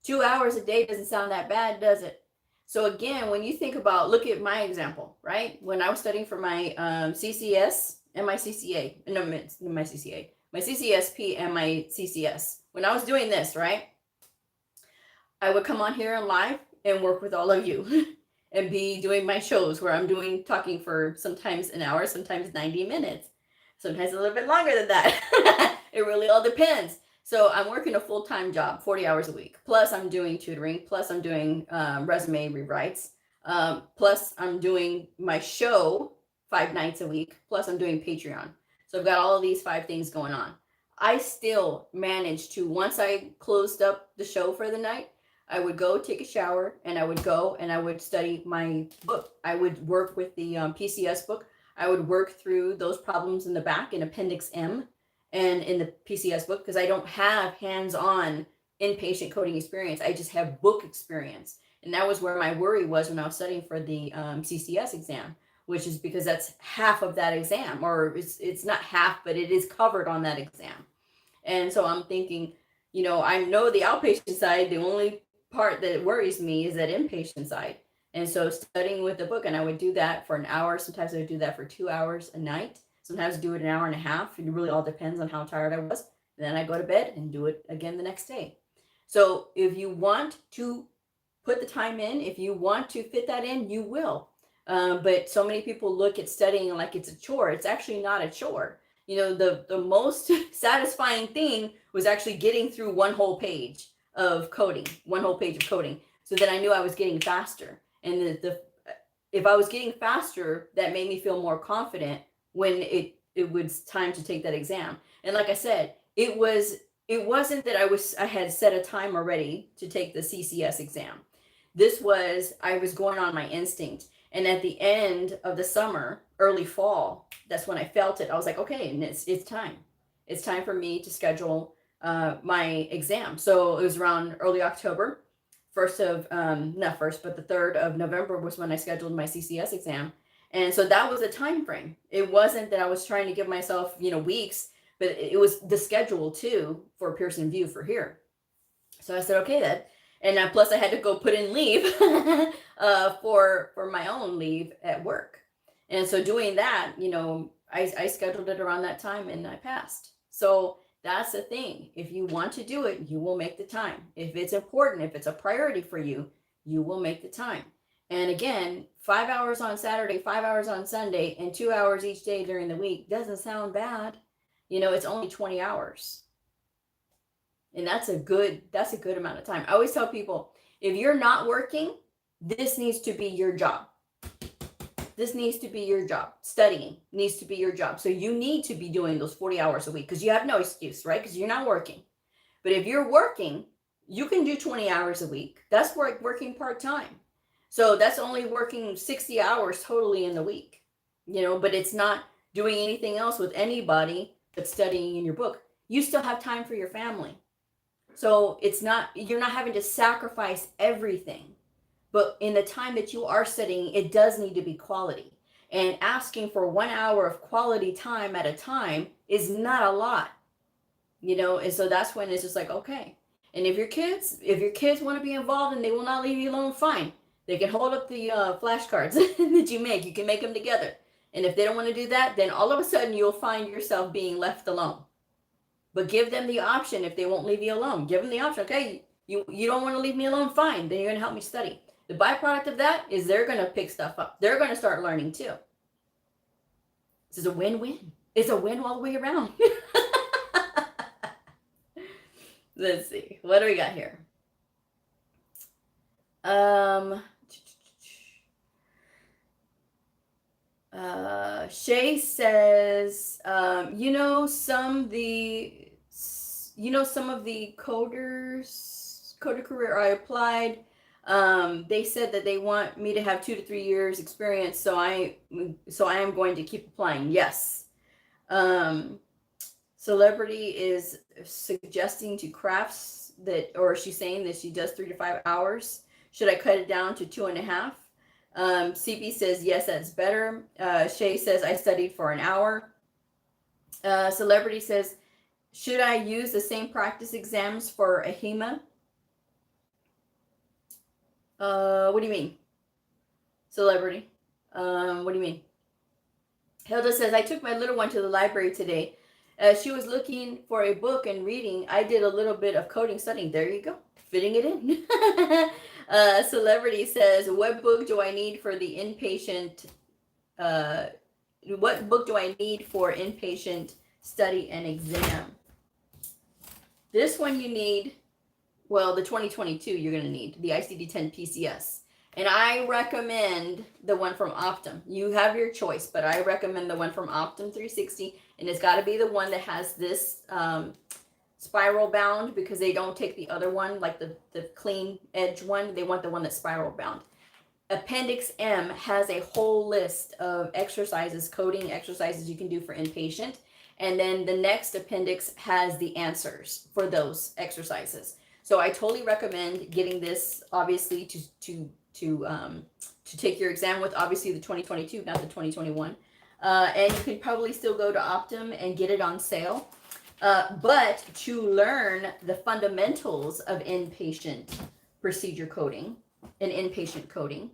[SPEAKER 1] 2 hours a day doesn't sound that bad, does it? So again, when you think about, look at my example, right? When I was studying for my CCS and my CCA, no, my CCA, my CCS-P and my CCS. When I was doing this, right, I would come on here and live and work with all of you and be doing my shows where I'm talking for sometimes an hour, sometimes 90 minutes. Sometimes a little bit longer than that. It really all depends. So I'm working a full-time job, 40 hours a week. Plus I'm doing tutoring. Plus I'm doing resume rewrites. Plus I'm doing my show 5 nights a week. Plus I'm doing Patreon. So I've got all of these 5 things going on. I still managed to, once I closed up the show for the night, I would go take a shower and I would go and I would study my book. I would work with the PCS book. I would work through those problems in the back in Appendix M and in the PCS book, because I don't have hands-on inpatient coding experience. I just have book experience. And that was where my worry was when I was studying for the CCS exam, which is because that's half of that exam, or it's not half, but it is covered on that exam. And so I'm thinking, you know, I know the outpatient side, the only part that worries me is that inpatient side. And so studying with the book, and I would do that for an hour. Sometimes I would do that for 2 hours a night. Sometimes do it an hour and a half. It really all depends on how tired I was. And then I go to bed and do it again the next day. So if you want to put the time in, if you want to fit that in, you will. But so many people look at studying like it's a chore. It's actually not a chore. You know, the most satisfying thing was actually getting through one whole page of coding, So then I knew I was getting faster. And if I was getting faster, that made me feel more confident when it was time to take that exam. And like I said, it wasn't that I had set a time already to take the CCS exam. This was, I was going on my instinct. And at the end of the summer, early fall, that's when I felt it. I was like, okay, and it's time. It's time for me to schedule my exam. So it was around early October. The 3rd of November was when I scheduled my CCS exam. And so that was a time frame. It wasn't that I was trying to give myself, weeks, but it was the schedule too for Pearson VUE for here. So I said, okay, then. And plus I had to go put in leave for my own leave at work. And so doing that, I scheduled it around that time and I passed. So that's the thing. If you want to do it, you will make the time. If it's important, if it's a priority for you, you will make the time. And again, 5 hours on Saturday, 5 hours on Sunday, and 2 hours each day during the week doesn't sound bad. It's only 20 hours. And that's a good amount of time. I always tell people, if you're not working, this needs to be your job. This needs to be your job. Studying needs to be your job. So you need to be doing those 40 hours a week because you have no excuse, right? Because you're not working. But if you're working, you can do 20 hours a week. That's working part-time. So that's only working 60 hours totally in the week, but it's not doing anything else with anybody but studying in your book. You still have time for your family. So you're not having to sacrifice everything. But in the time that you are studying, it does need to be quality. And asking for 1 hour of quality time at a time is not a lot, and so that's when it's just like, okay. And if your kids want to be involved and they will not leave you alone, fine. They can hold up the flashcards that you make. You can make them together. And if they don't want to do that, then all of a sudden you'll find yourself being left alone. But give them the option if they won't leave you alone. Give them the option. Okay, you don't want to leave me alone, fine. Then you're going to help me study. The byproduct of that is they're going to pick stuff up. They're going to start learning too. This is a win-win. It's a win all the way around. Let's see. What do we got here? Shay says, some of the coder career I applied, they said that they want me to have 2 to 3 years experience. So I am going to keep applying. Yes. Celebrity is suggesting to crafts or she's saying that she does 3 to 5 hours. Should I cut it down to 2.5? CP says, yes, that's better. Shay says, I studied for an hour. Celebrity says, should I use the same practice exams for AHEMA? What do you mean? Celebrity. What do you mean? Hilda says, I took my little one to the library today. She was looking for a book and reading. I did a little bit of coding studying. There you go. Fitting it in. Celebrity says, what book do I need for the inpatient what book do I need for inpatient study and exam? This one you need, well, the 2022 you're going to need, the ICD-10 PCS. And I recommend the one from Optum. You have your choice, but I recommend the one from Optum 360. And it's got to be the one that has this spiral bound, because they don't take the other one, like the clean edge one. They want the one that's spiral bound. Appendix M has a whole list of exercises, coding exercises you can do for inpatient. And then the next appendix has the answers for those exercises. So I totally recommend getting this, obviously, to take your exam with, obviously, the 2022, not the 2021. And you can probably still go to Optum and get it on sale. But to learn the fundamentals of inpatient procedure coding and inpatient coding,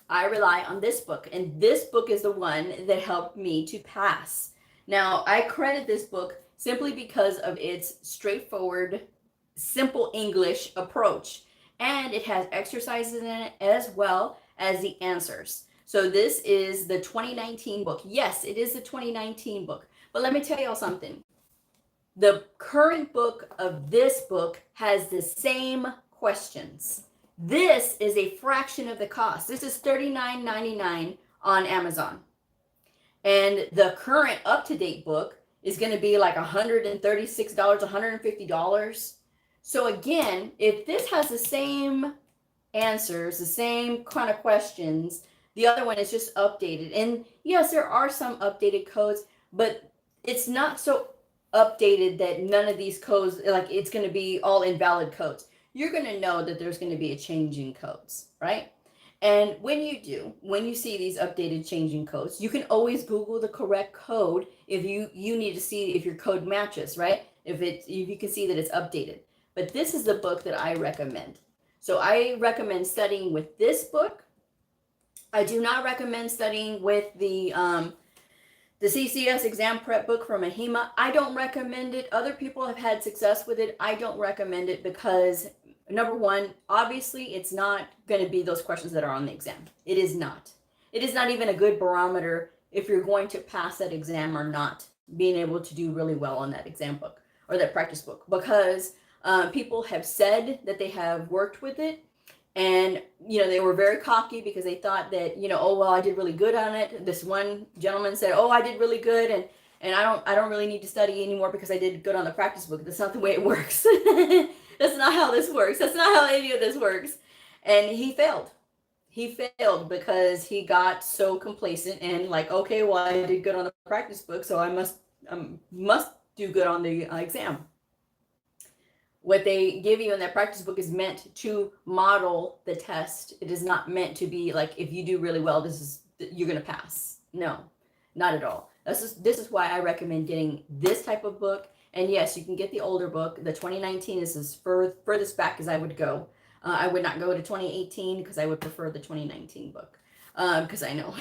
[SPEAKER 1] I rely on this book. And this book is the one that helped me to pass. Now, I credit this book simply because of its straightforward, simple English approach. And it has exercises in it as well as the answers. So this is the 2019 book. Yes, it is the 2019 book. But let me tell y'all something. The current book of this book has the same questions. This is a fraction of the cost. This is $39.99 on Amazon. And the current up-to-date book is going to be like $136, $150. So again, if this has the same answers, the same kind of questions, the other one is just updated. And yes, there are some updated codes, but it's not so updated that none of these codes, like it's going to be all invalid codes. You're going to know that there's going to be a change in codes, right? And when you see these updated changing codes, you can always Google the correct code if you need to see if your code matches, right? If you can see that it's updated. But this is the book that I recommend. So I recommend studying with this book. I do not recommend studying with the CCS exam prep book from AHIMA. I don't recommend it. Other people have had success with it. I don't recommend it because, number one, obviously it's not going to be those questions that are on the exam. It is not. It is not even a good barometer if you're going to pass that exam or not, being able to do really well on that exam book or that practice book, because people have said that they have worked with it. And, they were very cocky because they thought that, oh, well, I did really good on it. This one gentleman said, oh, I did really good. And I don't really need to study anymore because I did good on the practice book. That's not the way it works. That's not how this works. That's not how any of this works. And he failed. He failed because he got so complacent and like, okay, well, I did good on the practice book, so I must do good on the exam. What they give you in that practice book is meant to model the test. It is not meant to be like, if you do really well, you're going to pass. No, not at all. This is why I recommend getting this type of book. And yes, you can get the older book. The 2019 is as furthest back as I would go. I would not go to 2018 because I would prefer the 2019 book, because I know.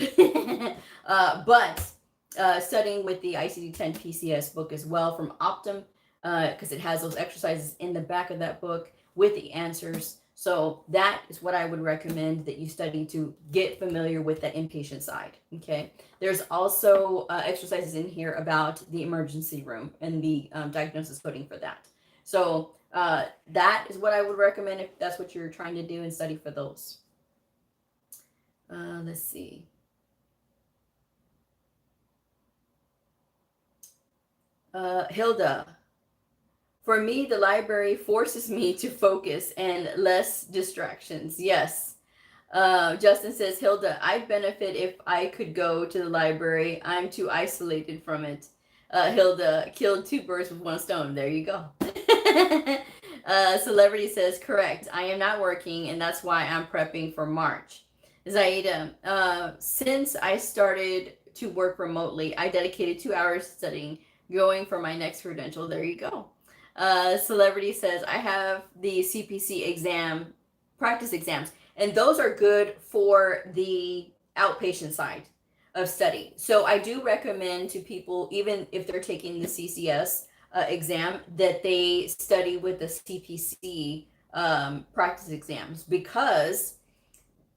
[SPEAKER 1] But studying with the ICD-10 PCS book as well from Optum, because it has those exercises in the back of that book with the answers. So that is what I would recommend that you study to get familiar with the inpatient side. Okay. There's also exercises in here about the emergency room and the diagnosis coding for that. So that is what I would recommend if that's what you're trying to do and study for those. Let's see. Hilda. For me, the library forces me to focus and less distractions. Yes. Justin says, Hilda, I'd benefit if I could go to the library. I'm too isolated from it. Hilda killed two birds with one stone. There you go. Celebrity says, correct. I am not working, and that's why I'm prepping for March. Zaida, since I started to work remotely, I dedicated 2 hours studying, going for my next credential. There you go. Celebrity says, I have the CPC exam, practice exams, and those are good for the outpatient side of study. So I do recommend to people, even if they're taking the CCS exam, that they study with the CPC practice exams, because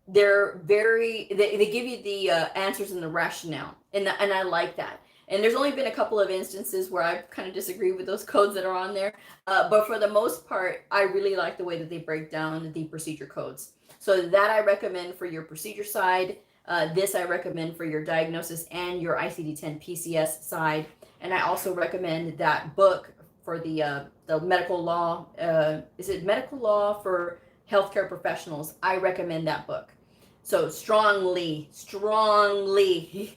[SPEAKER 1] they're very, they give you the answers and the rationale, and I like that. And there's only been a couple of instances where I've kind of disagreed with those codes that are on there, but for the most part, I really like the way that they break down the procedure codes. So that I recommend for your procedure side. This I recommend for your diagnosis and your ICD-10 PCS side. And I also recommend that book for the medical law. Is it medical law for healthcare professionals? I recommend that book. So strongly,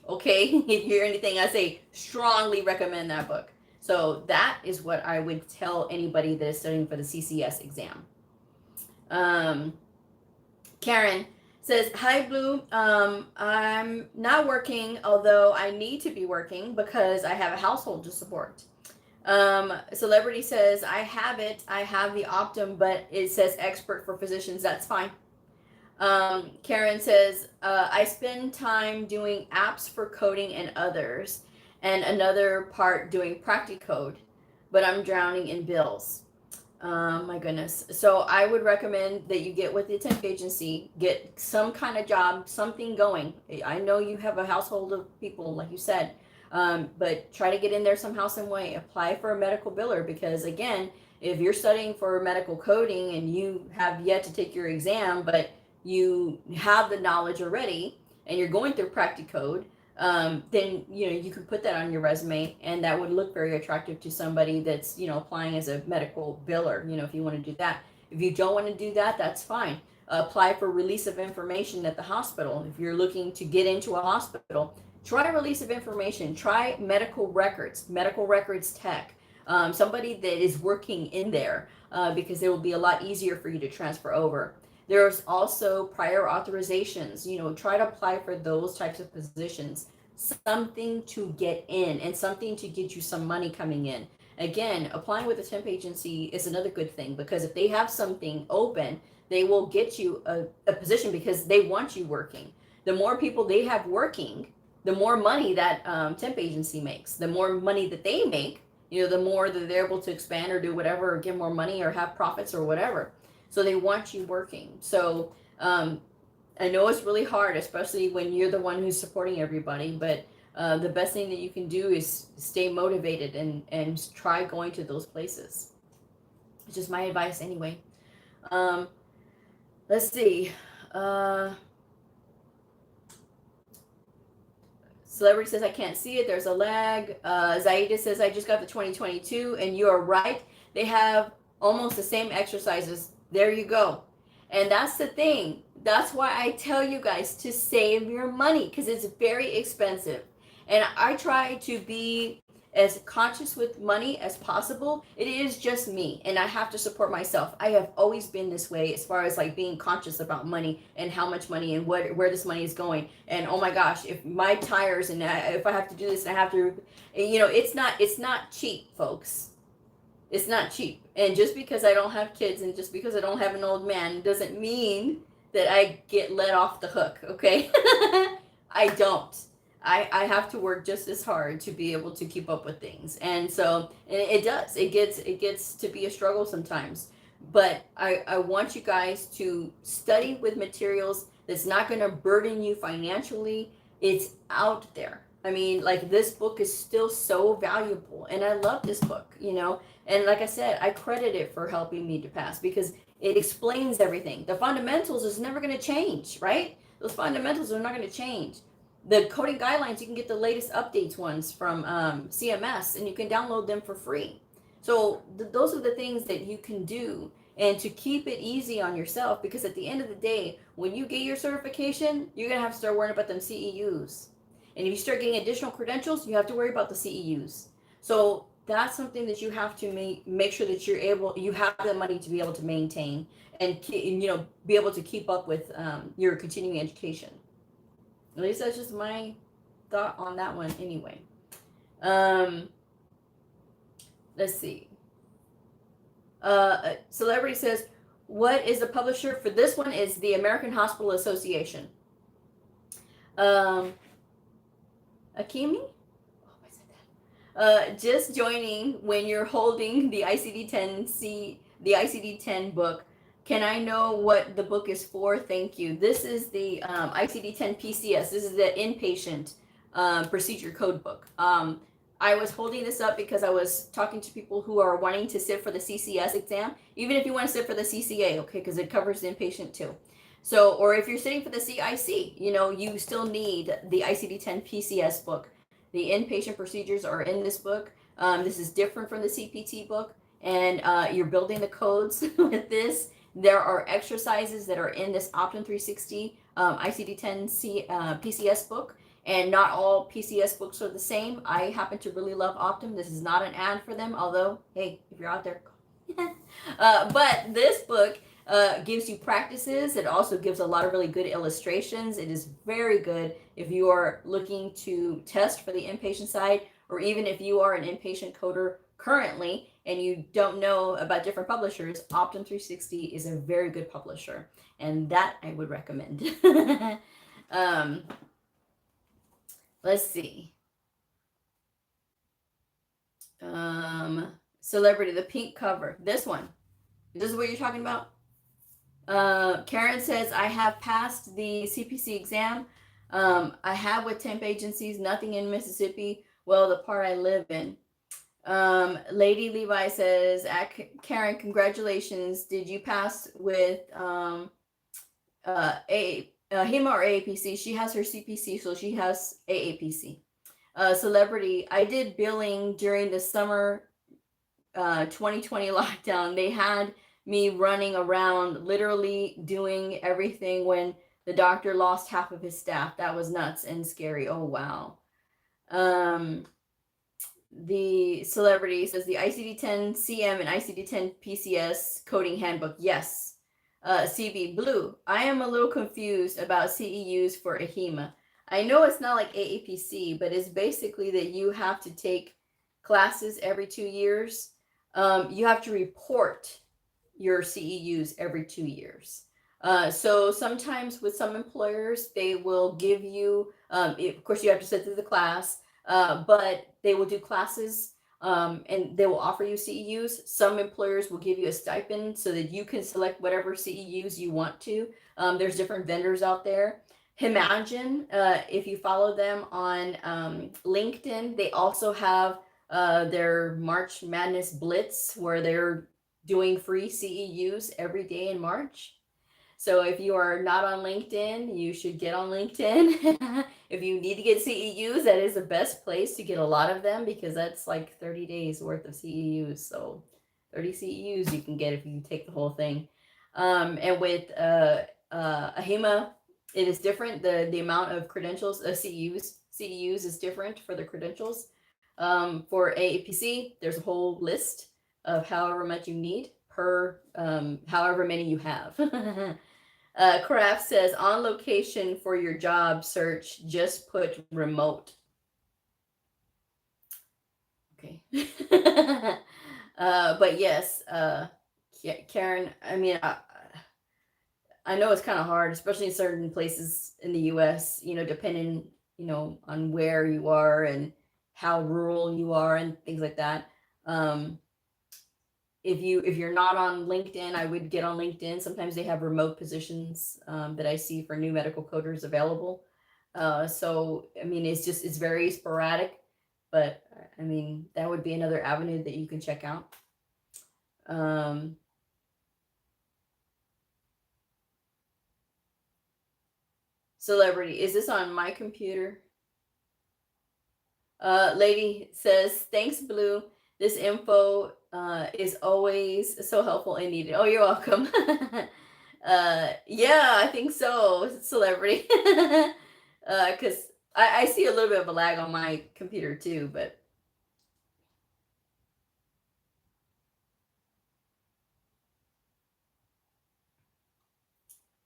[SPEAKER 1] okay? If you hear anything I say, strongly recommend that book. So that is what I would tell anybody that is studying for the CCS exam. Karen says, hi, Blue. I'm not working, although I need to be working because I have a household to support. Celebrity says, I have the Optum, but it says expert for physicians. That's fine. Karen says, I spend time doing apps for coding and others, and another part doing Practicode, but I'm drowning in bills. My goodness. So I would recommend that you get with the temp agency, get some kind of job, something going. I know you have a household of people, like you said, but try to get in there somehow, some way. Apply for a medical biller, because again, if you're studying for medical coding and you have yet to take your exam, but you have the knowledge already and you're going through Practicode, then you could put that on your resume, and that would look very attractive to somebody that's applying as a medical biller. If you want to do that. If you don't want to do that, that's fine. Apply for release of information at the hospital. If you're looking to get into a hospital, try release of information. Try medical records tech. Somebody that is working in there, because it will be a lot easier for you to transfer over. There's also prior authorizations. Try to apply for those types of positions. Something to get in and something to get you some money coming in. Again, applying with a temp agency is another good thing, because if they have something open, they will get you a position because they want you working. The more people they have working, the more money that temp agency makes. The more money that they make, the more that they're able to expand or do whatever, or get more money or have profits or whatever. So they want you working. So I know it's really hard, especially when you're the one who's supporting everybody, but the best thing that you can do is stay motivated and try going to those places. It's just my advice anyway. Let's see. Celebrity says, I can't see it. There's a lag. Zaida says, I just got the 2022, and you are right. They have almost the same exercises. There you go. And that's the thing. That's why I tell you guys to save your money, because it's very expensive. And I try to be as conscious with money as possible. It is just me, and I have to support myself. I have always been this way, as far as like being conscious about money and how much money and where this money is going. And oh my gosh, if my tires and if I have to do this and I have to, it's not cheap, folks. It's not cheap. And just because I don't have kids and just because I don't have an old man doesn't mean that I get let off the hook, okay? I don't. I have to work just as hard to be able to keep up with things. And so, and it does. It gets to be a struggle sometimes. But I want you guys to study with materials that's not going to burden you financially. It's out there. I mean, like, this book is still so valuable, and I love this book, and like I said, I credit it for helping me to pass, because it explains everything. The fundamentals is never going to change, right? Those fundamentals are not going to change. The coding guidelines, you can get the latest updates ones from CMS, and you can download them for free. So those are the things that you can do, and to keep it easy on yourself, because at the end of the day, when you get your certification, you're going to have to start worrying about them CEUs. And if you start getting additional credentials, you have to worry about the CEUs. So that's something that you have to make sure that you have the money to be able to maintain and be able to keep up with your continuing education. At least that's just my thought on that one anyway. Let's see. Celebrity says, what is the publisher for this one? Is the American Hospital Association. Akimi? Oh, I said that. Just joining when you're holding the ICD-10 book. Can I know what the book is for? Thank you. This is the ICD-10 PCS. This is the inpatient procedure code book. I was holding this up because I was talking to people who are wanting to sit for the CCS exam, even if you want to sit for the CCA, okay, because it covers the inpatient too. So, or if you're sitting for the CIC, you still need the ICD-10 PCS book. The inpatient procedures are in this book. This is different from the CPT book, and you're building the codes with this. There are exercises that are in this Optum 360 ICD-10 PCS book, and not all PCS books are the same. I happen to really love Optum. This is not an ad for them, although, hey, if you're out there, but this book gives you practices. It also gives a lot of really good illustrations. It is very good if you are looking to test for the inpatient side, or even if you are an inpatient coder currently and you don't know about different publishers. Optum 360 is a very good publisher, and that I would recommend. Let's see. Celebrity, the pink cover. This one. This is what you're talking about? Karen says, I have passed the CPC exam. I have with temp agencies, nothing in Mississippi. Well, the part I live in. Lady Levi says, Karen, congratulations. Did you pass with HEMA or AAPC? She has her CPC, so she has AAPC. Celebrity, I did billing during the summer 2020 lockdown. They had me running around literally doing everything when the doctor lost half of his staff. That was nuts and scary. Oh, wow. The celebrity says the ICD-10 CM and ICD-10 PCS coding handbook. Yes. CB Blue, I am a little confused about CEUs for AHEMA. I know it's not like AAPC, but it's basically that you have to take classes every 2 years. You have to report your CEUs every 2 years. So sometimes with some employers, they will give you, of course, you have to sit through the class, but they will do classes and they will offer you CEUs. Some employers will give you a stipend so that you can select whatever CEUs you want to. There's different vendors out there. Imagine if you follow them on LinkedIn, they also have their March Madness Blitz where they're doing free CEUs every day in March. So if you are not on LinkedIn, you should get on LinkedIn. If you need to get CEUs, that is the best place to get a lot of them because that's like 30 days worth of CEUs. So 30 CEUs you can get if you take the whole thing. And with AHEMA, it is different. The amount of credentials, CEUs is different for the credentials. For AAPC, there's a whole list of however much you need per however many you have. Craft says, on location for your job search, just put remote. Okay. But yes, Karen, I mean, I know it's kind of hard, especially in certain places in the US, depending, on where you are and how rural you are and things like that. If you're not on LinkedIn, I would get on LinkedIn. Sometimes they have remote positions that I see for new medical coders available. So I mean, it's very sporadic, but I mean, that would be another avenue that you can check out. Celebrity, is this on my computer? Lady says, thanks, Blue. This info is always so helpful and needed. Oh, you're welcome. Yeah, I think so, Celebrity. Because I see a little bit of a lag on my computer too, but.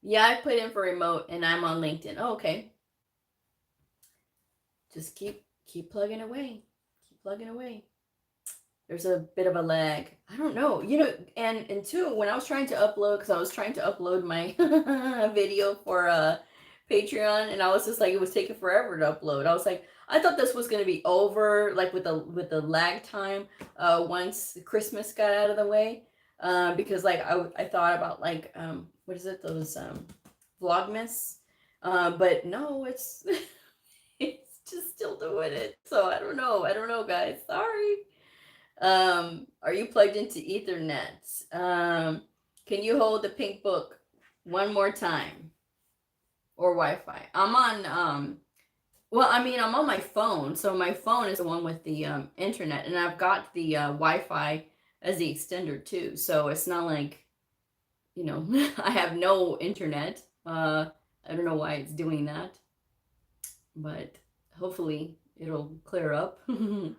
[SPEAKER 1] Yeah, I put in for remote and I'm on LinkedIn. Oh, okay. Just keep plugging away. Keep plugging away. There's a bit of a lag. I don't know, and two, when I was trying to upload, because I was trying to upload my video for Patreon, and I was just like, it was taking forever to upload. I was like, I thought this was going to be over, like with the lag time once Christmas got out of the way. because like I thought about like what is it, those Vlogmas, but no, it's it's just still doing it. So I don't know, guys. Sorry. Are you plugged into Ethernet? Can you hold the pink book one more time? Or Wi-Fi? I'm on well, I mean, I'm on my phone, so my phone is the one with the internet, and I've got the Wi-Fi as the extender too. So it's not like, you know, I have no internet. I don't know why it's doing that, but hopefully it'll clear up. All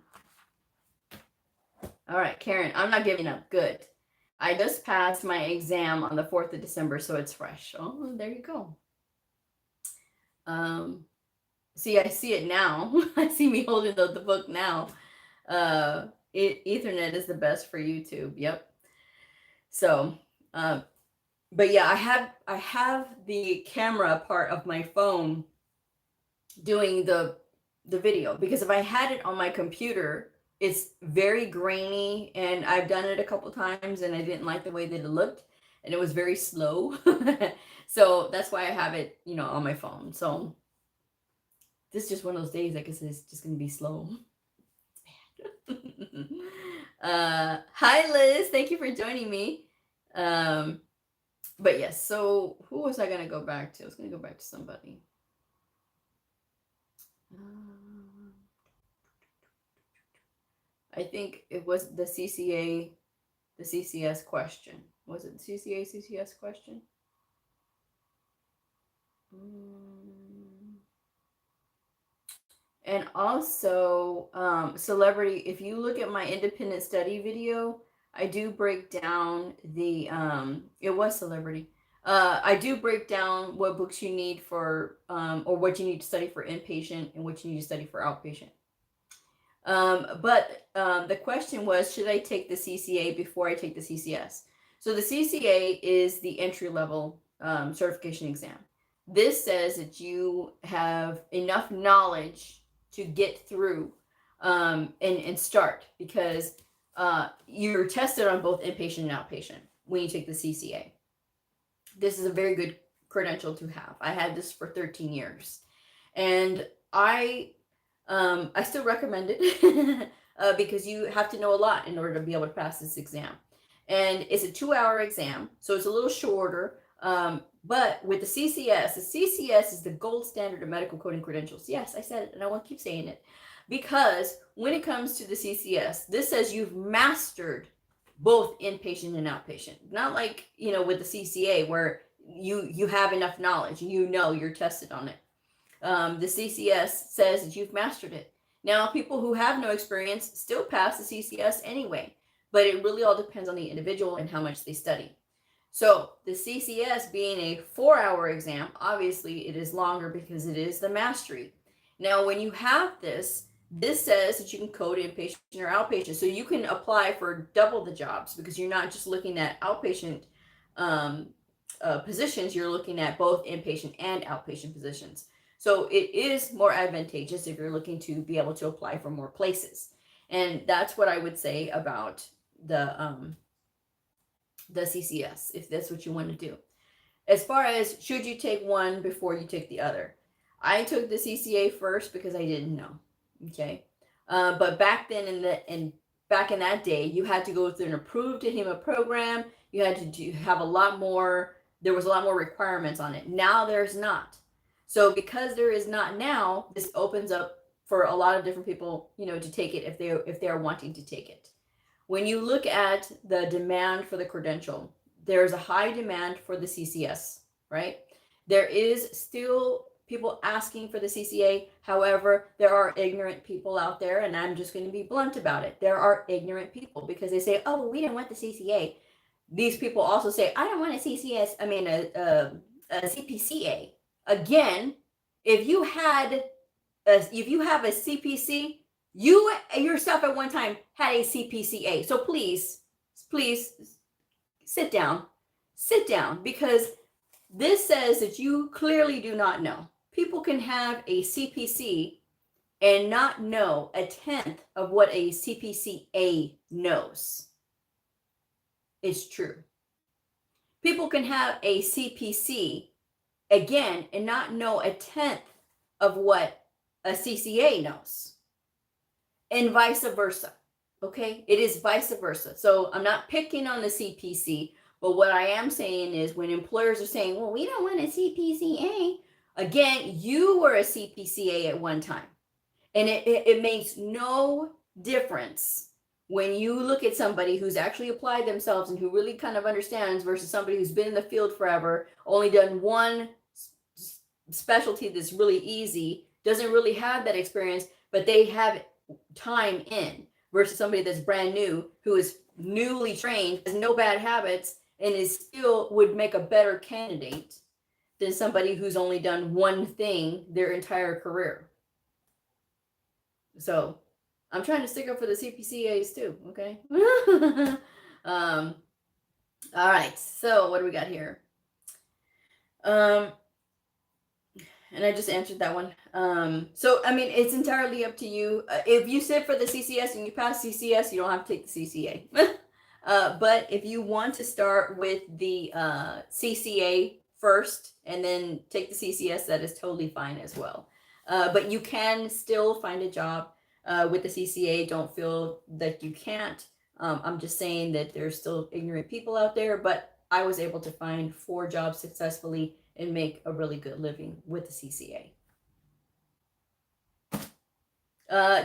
[SPEAKER 1] right, Karen, I'm not giving up. Good. I just passed my exam on the 4th of December, so it's fresh. Oh, there you go. See, I see it now. I see me holding the book now. Ethernet is the best for YouTube. Yep. So, but yeah, I have the camera part of my phone doing the video, because if I had it on my computer, it's very grainy, and I've done it a couple times and I didn't like the way that it looked, and it was very slow. So that's why I have it, you know, on my phone. So this is just one of those days, I guess it's just gonna be slow. Hi Liz, thank you for joining me. But yes, so who was I gonna go back to? I was gonna go back to somebody. I think it was the CCA, the CCS question. Was it the CCA, CCS question? And also, celebrity, if you look at my independent study video, I do break down the, it was celebrity. I do break down what books you need for, or what you need to study for inpatient and what you need to study for outpatient. But the question was, should I take the CCA before I take the CCS? So the CCA is the entry level certification exam. This says that you have enough knowledge to get through and start, because you're tested on both inpatient and outpatient when you take the CCA. This is a very good credential to have. I had this for 13 years, and I still recommend it because you have to know a lot in order to be able to pass this exam. And it's a 2-hour exam, so it's a little shorter. But with the CCS is the gold standard of medical coding credentials. Yes, I said it, and I want to keep saying it, because when it comes to the CCS, this says you've mastered both inpatient and outpatient. Not like, you know, with the CCA where you have enough knowledge, you know, you're tested on it. The CCS says that you've mastered it. Now, people who have no experience still pass the CCS anyway, but it really all depends on the individual and how much they study. So the CCS being a 4-hour exam, obviously it is longer because it is the mastery. Now, when you have this says that you can code inpatient or outpatient. So you can apply for double the jobs, because you're not just looking at outpatient positions, you're looking at both inpatient and outpatient positions. So it is more advantageous if you're looking to be able to apply for more places. And that's what I would say about the CCS, if that's what you want to do. As far as should you take one before you take the other, I took the CCA first because I didn't know. Okay, but back then back in that day, you had to go through an approved HEMA program. You had to have a lot more. There was a lot more requirements on it. Now there's not. So because there is not now, this opens up for a lot of different people, you know, to take it if they are wanting to take it. When you look at the demand for the credential, there's a high demand for the CCS, right? There is still people asking for the CCA. However, there are ignorant people out there, and I'm just going to be blunt about it. There are ignorant people because they say, oh, well, we didn't want the CCA. These people also say, I don't want a CCS, I mean, a CPCA. Again, if you have a CPC, you yourself at one time had a CPCA. So please sit down, because this says that you clearly do not know. People can have a CPC and not know 1/10 of what a CPCA knows. It's true. People can have a CPC again and not know a tenth of what a CCA knows, and vice versa. Okay, it is vice versa. So I'm not picking on the CPC, but what I am saying is when employers are saying, well, we don't want a CPCA, again, you were a CPCA at one time. And it makes no difference when you look at somebody who's actually applied themselves and who really kind of understands versus somebody who's been in the field forever, only done one specialty that's really easy, doesn't really have that experience, but they have time in, versus somebody that's brand new, who is newly trained, has no bad habits, and is still would make a better candidate than somebody who's only done one thing their entire career. So I'm trying to stick up for the CPCAs too, okay? All right, so what do we got here? And I just answered that one. So, I mean, it's entirely up to you. If you sit for the CCS and you pass CCS, you don't have to take the CCA. But if you want to start with the CCA first and then take the CCS, that is totally fine as well. But you can still find a job with the CCA. Don't feel that you can't. I'm just saying that there's still ignorant people out there, but I was able to find 4 jobs successfully and make a really good living with the CCA.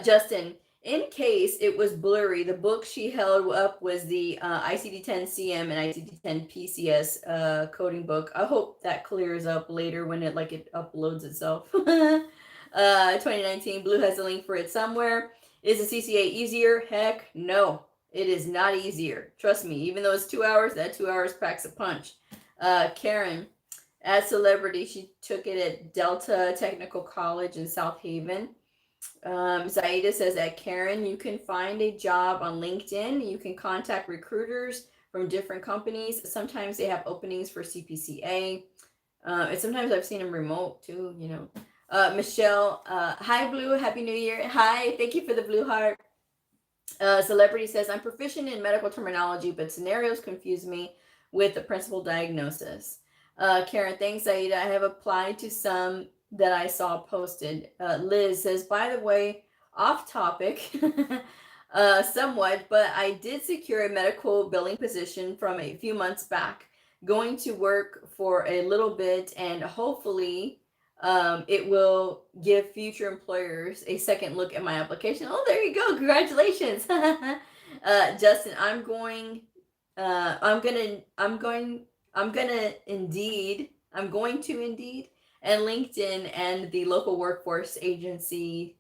[SPEAKER 1] Justin, in case it was blurry, the book she held up was the ICD-10 CM and ICD-10 PCS coding book. I hope that clears up later when it uploads itself. 2019, Blue has a link for it somewhere. Is the CCA easier? Heck no, it is not easier. Trust me, even though it's 2 hours, that 2 hours packs a punch. Karen, as celebrity, she took it at Delta Technical College in South Haven. Zaida says that Karen, you can find a job on LinkedIn. You can contact recruiters from different companies. Sometimes they have openings for CPCA. And sometimes I've seen them remote too, you know. Michelle, hi Blue, Happy New Year. Hi, thank you for the blue heart. Celebrity says, I'm proficient in medical terminology, but scenarios confuse me with the principal diagnosis. Karen, thanks, Zaida. I have applied to some that I saw posted. Liz says, by the way, off topic somewhat, but I did secure a medical billing position from a few months back, going to work for a little bit, and hopefully it will give future employers a second look at my application. Oh, there you go. Congratulations. Justin, I'm going to Indeed, and LinkedIn and the local workforce agency,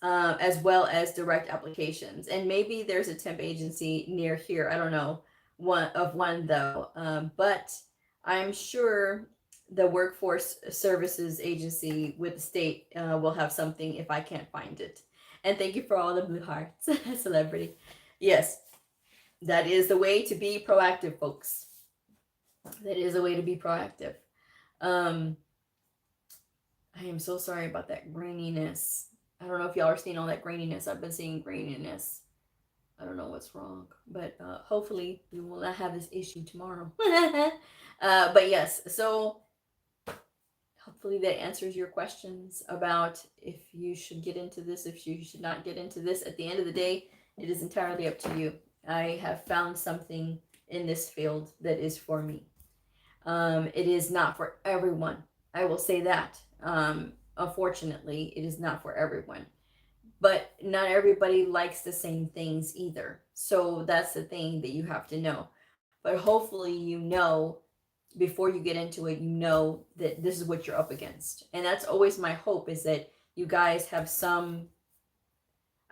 [SPEAKER 1] as well as direct applications. And maybe there's a temp agency near here. I don't know one though, but I'm sure the workforce services agency with the state will have something if I can't find it. And thank you for all the blue hearts, celebrity. Yes, that is the way to be proactive, folks. That is a way to be proactive. I am so sorry about that graininess. I don't know if y'all are seeing all that graininess. I've been seeing graininess. I don't know what's wrong, but hopefully we will not have this issue tomorrow. But yes, so hopefully that answers your questions about if you should get into this, if you should not get into this. At the end of the day, it is entirely up to you. I have found something in this field that is for me. It is not for everyone. I will say that. Unfortunately, it is not for everyone. But not everybody likes the same things either. So that's the thing that you have to know. But hopefully you know before you get into it, you know that this is what you're up against. And that's always my hope, is that you guys have some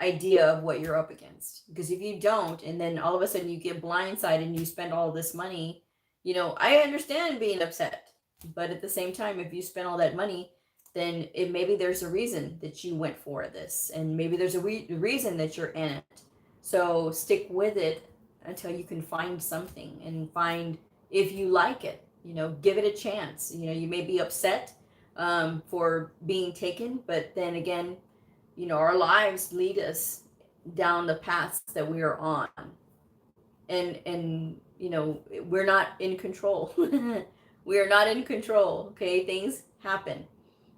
[SPEAKER 1] idea of what you're up against. Because if you don't, and then all of a sudden you get blindsided and you spend all this money, you know, I understand being upset. But at the same time, if you spend all that money, then maybe there's a reason that you went for this, and maybe there's a reason that you're in it. So stick with it until you can find something, and find if you like it. You know, give it a chance. You know, you may be upset for being taken, but then again, you know, our lives lead us down the paths that we are on, and we're not in control. We are not in control. Okay, things happen,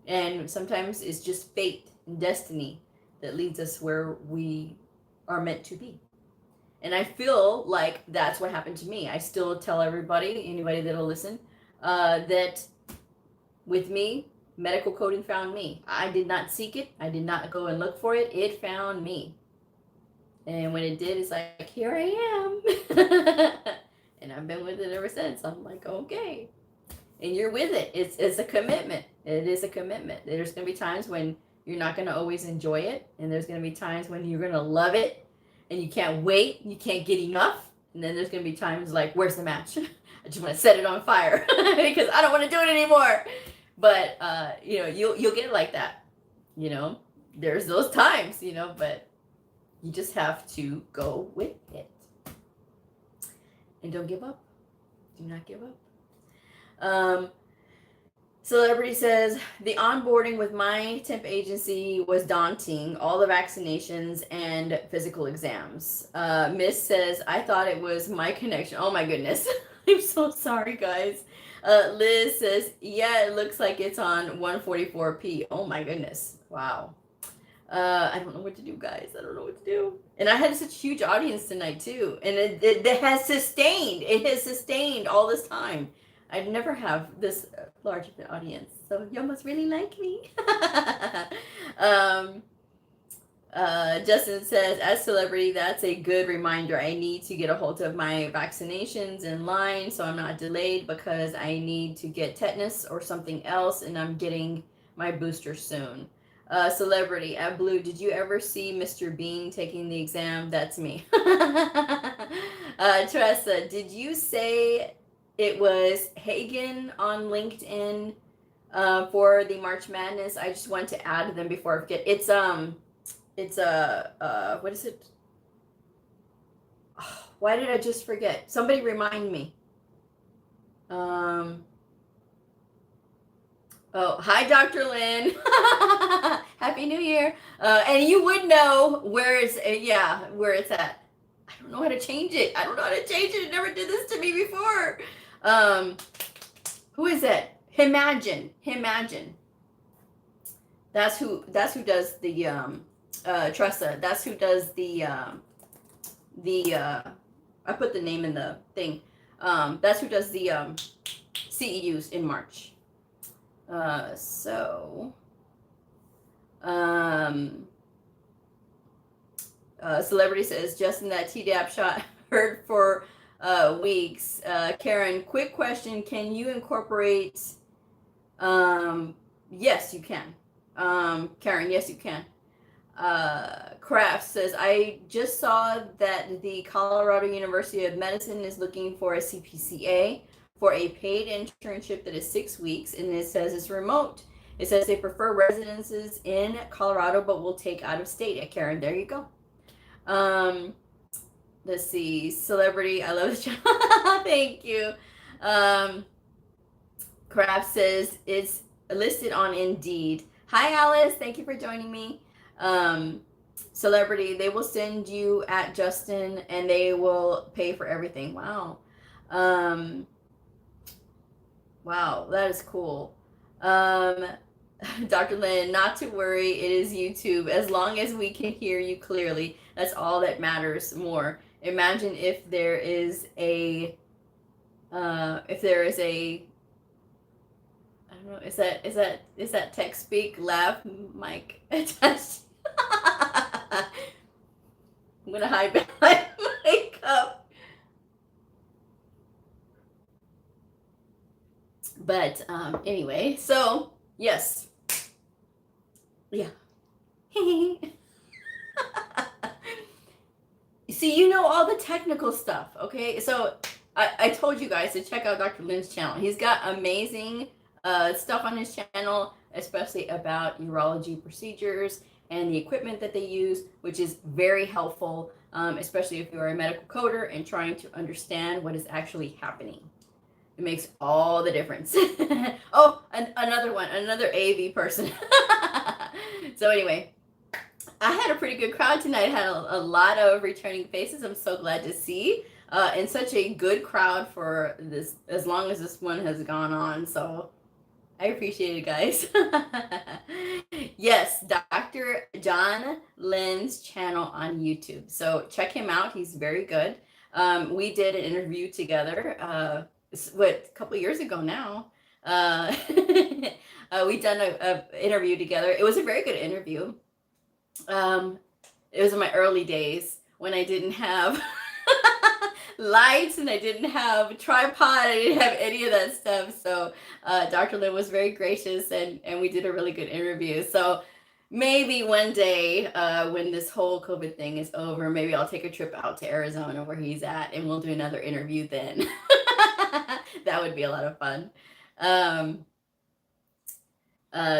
[SPEAKER 1] and sometimes it's just fate and destiny that leads us where we are meant to be. And I feel like that's what happened to me. I still tell anybody that'll listen, that with me, medical coding found me. I did not seek it. I did not go and look for it. It found me. And when it did, it's like, here I am. And I've been with it ever since. I'm like, okay. And you're with it. It's a commitment. It is a commitment. There's going to be times when you're not going to always enjoy it. And there's going to be times when you're going to love it. And you can't wait. You can't get enough. And then there's going to be times like, where's the match? I just want to set it on fire because I don't want to do it anymore. But, you'll get it like that. There's those times, but you just have to go with it. And don't give up. Do not give up. Celebrity says, the onboarding with my temp agency was daunting. All the vaccinations and physical exams. Miss says, I thought it was my connection. Oh my goodness. I'm so sorry, guys. Liz says, yeah, it looks like it's on 144p. Oh my goodness. Wow. I don't know what to do, guys. I don't know what to do. And I had such a huge audience tonight too. And it has sustained. It has sustained all this time. I'd never have this large of an audience. So y'all must really like me. Justin says, as celebrity, that's a good reminder. I need to get a hold of my vaccinations in line so I'm not delayed because I need to get tetanus or something else, and I'm getting my booster soon. Celebrity at Bleu, did you ever see Mr. Bean taking the exam? That's me. Teresa, did you say it was Hagen on LinkedIn for the March Madness? I just want to add them before I forget. It's what is it? Oh, why did I just forget? Somebody remind me. Oh, hi, Dr. Lynn. Happy New Year. And you would know where it's at. I don't know how to change it. It never did this to me before. Who is it? Imagine. That's who does the Tressa. That's who does the I put the name in the thing. That's who does the CEUs in March. Celebrity says, Justin, that Tdap shot hurt for weeks. Karen, quick question. Can you incorporate? Yes, you can. Karen, yes, you can. Kraft says, I just saw that the Colorado University of Medicine is looking for a CPCA for a paid internship that is 6 weeks, and it says it's remote. It says they prefer residences in Colorado, but will take out of state. Karen, there you go. Let's see. Celebrity, I love this channel. Thank you. Kraft says it's listed on Indeed. Hi, Alice. Thank you for joining me. Celebrity, they will send you at Justin and they will pay for everything. Wow. Wow, that is cool. Dr. Lynn, not to worry, it is YouTube. As long as we can hear you clearly, that's all that matters more. Imagine if there is a I don't know, is that text speak laugh mic attached? I'm gonna hide behind my cup. But anyway, so yes. Yeah. See, you know all the technical stuff, okay? So I told you guys to check out Dr. Lynn's channel. He's got amazing stuff on his channel, especially about urology procedures and the equipment that they use, which is very helpful, especially if you're a medical coder and trying to understand what is actually happening. It makes all the difference. Oh, another AV person. So anyway, I had a pretty good crowd tonight. I had a lot of returning faces. I'm so glad to see. and such a good crowd for this, as long as this one has gone on. So I appreciate it, guys. Yes, Dr. John Lynn's channel on YouTube. So check him out. He's very good. We did an interview together, a couple years ago now. We done a interview together. It was a very good interview. It was in my early days when I didn't have lights and I didn't have a tripod. I didn't have any of that stuff. So Dr. Lynn was very gracious, and we did a really good interview. So maybe one day when this whole COVID thing is over, maybe I'll take a trip out to Arizona where he's at, and we'll do another interview then. That would be a lot of fun.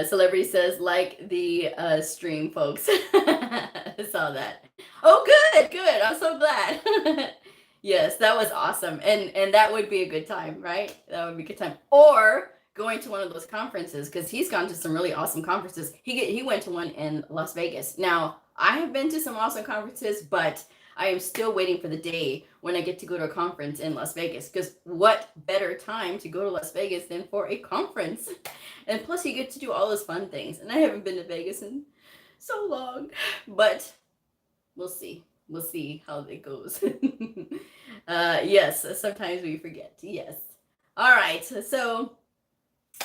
[SPEAKER 1] Celebrity says, like the stream, folks. I saw that. Oh, good. I'm so glad. Yes, that was awesome. And that would be a good time, right? That would be a good time. Or going to one of those conferences, because he's gone to some really awesome conferences. He went to one in Las Vegas. Now, I have been to some awesome conferences, but I am still waiting for the day when I get to go to a conference in Las Vegas, because what better time to go to Las Vegas than for a conference? And plus you get to do all those fun things. And I haven't been to Vegas in so long, but we'll see. We'll see how it goes. Yes, sometimes we forget. Yes. All right. So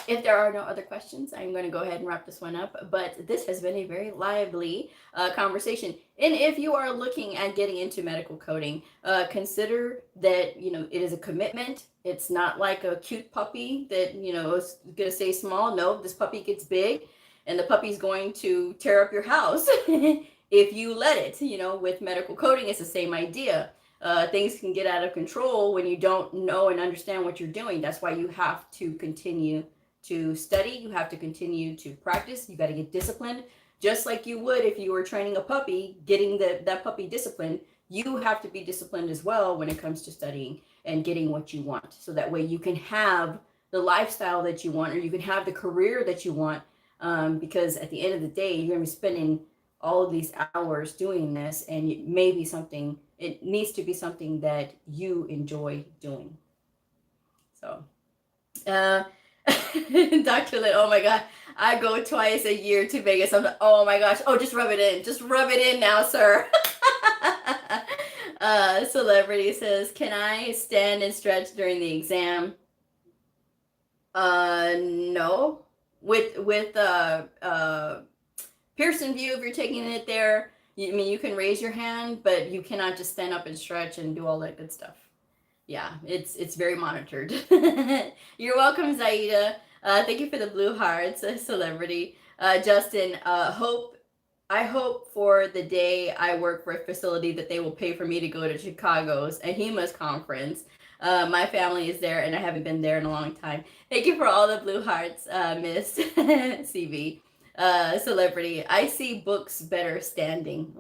[SPEAKER 1] if there are no other questions, I'm going to go ahead and wrap this one up. But this has been a very lively conversation. And if you are looking at getting into medical coding, consider that, it is a commitment. It's not like a cute puppy that, is going to stay small. No, this puppy gets big, and the puppy's going to tear up your house if you let it. With medical coding, it's the same idea. Things can get out of control when you don't know and understand what you're doing. That's why you have to continue to study. You have to continue to practice. You got to get disciplined, just like you would if you were training a puppy, getting that puppy disciplined. You have to be disciplined as well when it comes to studying and getting what you want. So that way you can have the lifestyle that you want, or you can have the career that you want. Because at the end of the day, you're going to be spending all of these hours doing this, and it needs to be something that you enjoy doing. So, Dr. Lynn, oh my God, I go twice a year to Vegas. I'm like, oh my gosh, just rub it in. Just rub it in now, sir. Celebrity says, can I stand and stretch during the exam? No. With Pearson VUE, if you're taking it there, you can raise your hand, but you cannot just stand up and stretch and do all that good stuff. Yeah, it's very monitored. You're welcome, Zaida. Thank you for the blue hearts, Celebrity. Justin, I hope for the day I work for a facility that they will pay for me to go to Chicago's AHIMA's conference. My family is there, and I haven't been there in a long time. Thank you for all the blue hearts, Miss CV. Celebrity, I see books better standing.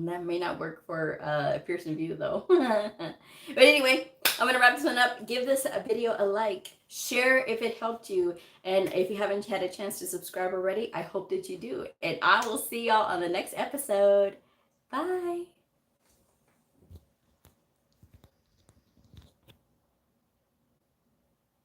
[SPEAKER 1] That may not work for Pearson VUE though. But anyway, I'm gonna wrap this one up. Give this video a like, share if it helped you, and if you haven't had a chance to subscribe already, I hope that you do. And I will see y'all on the next episode. Bye.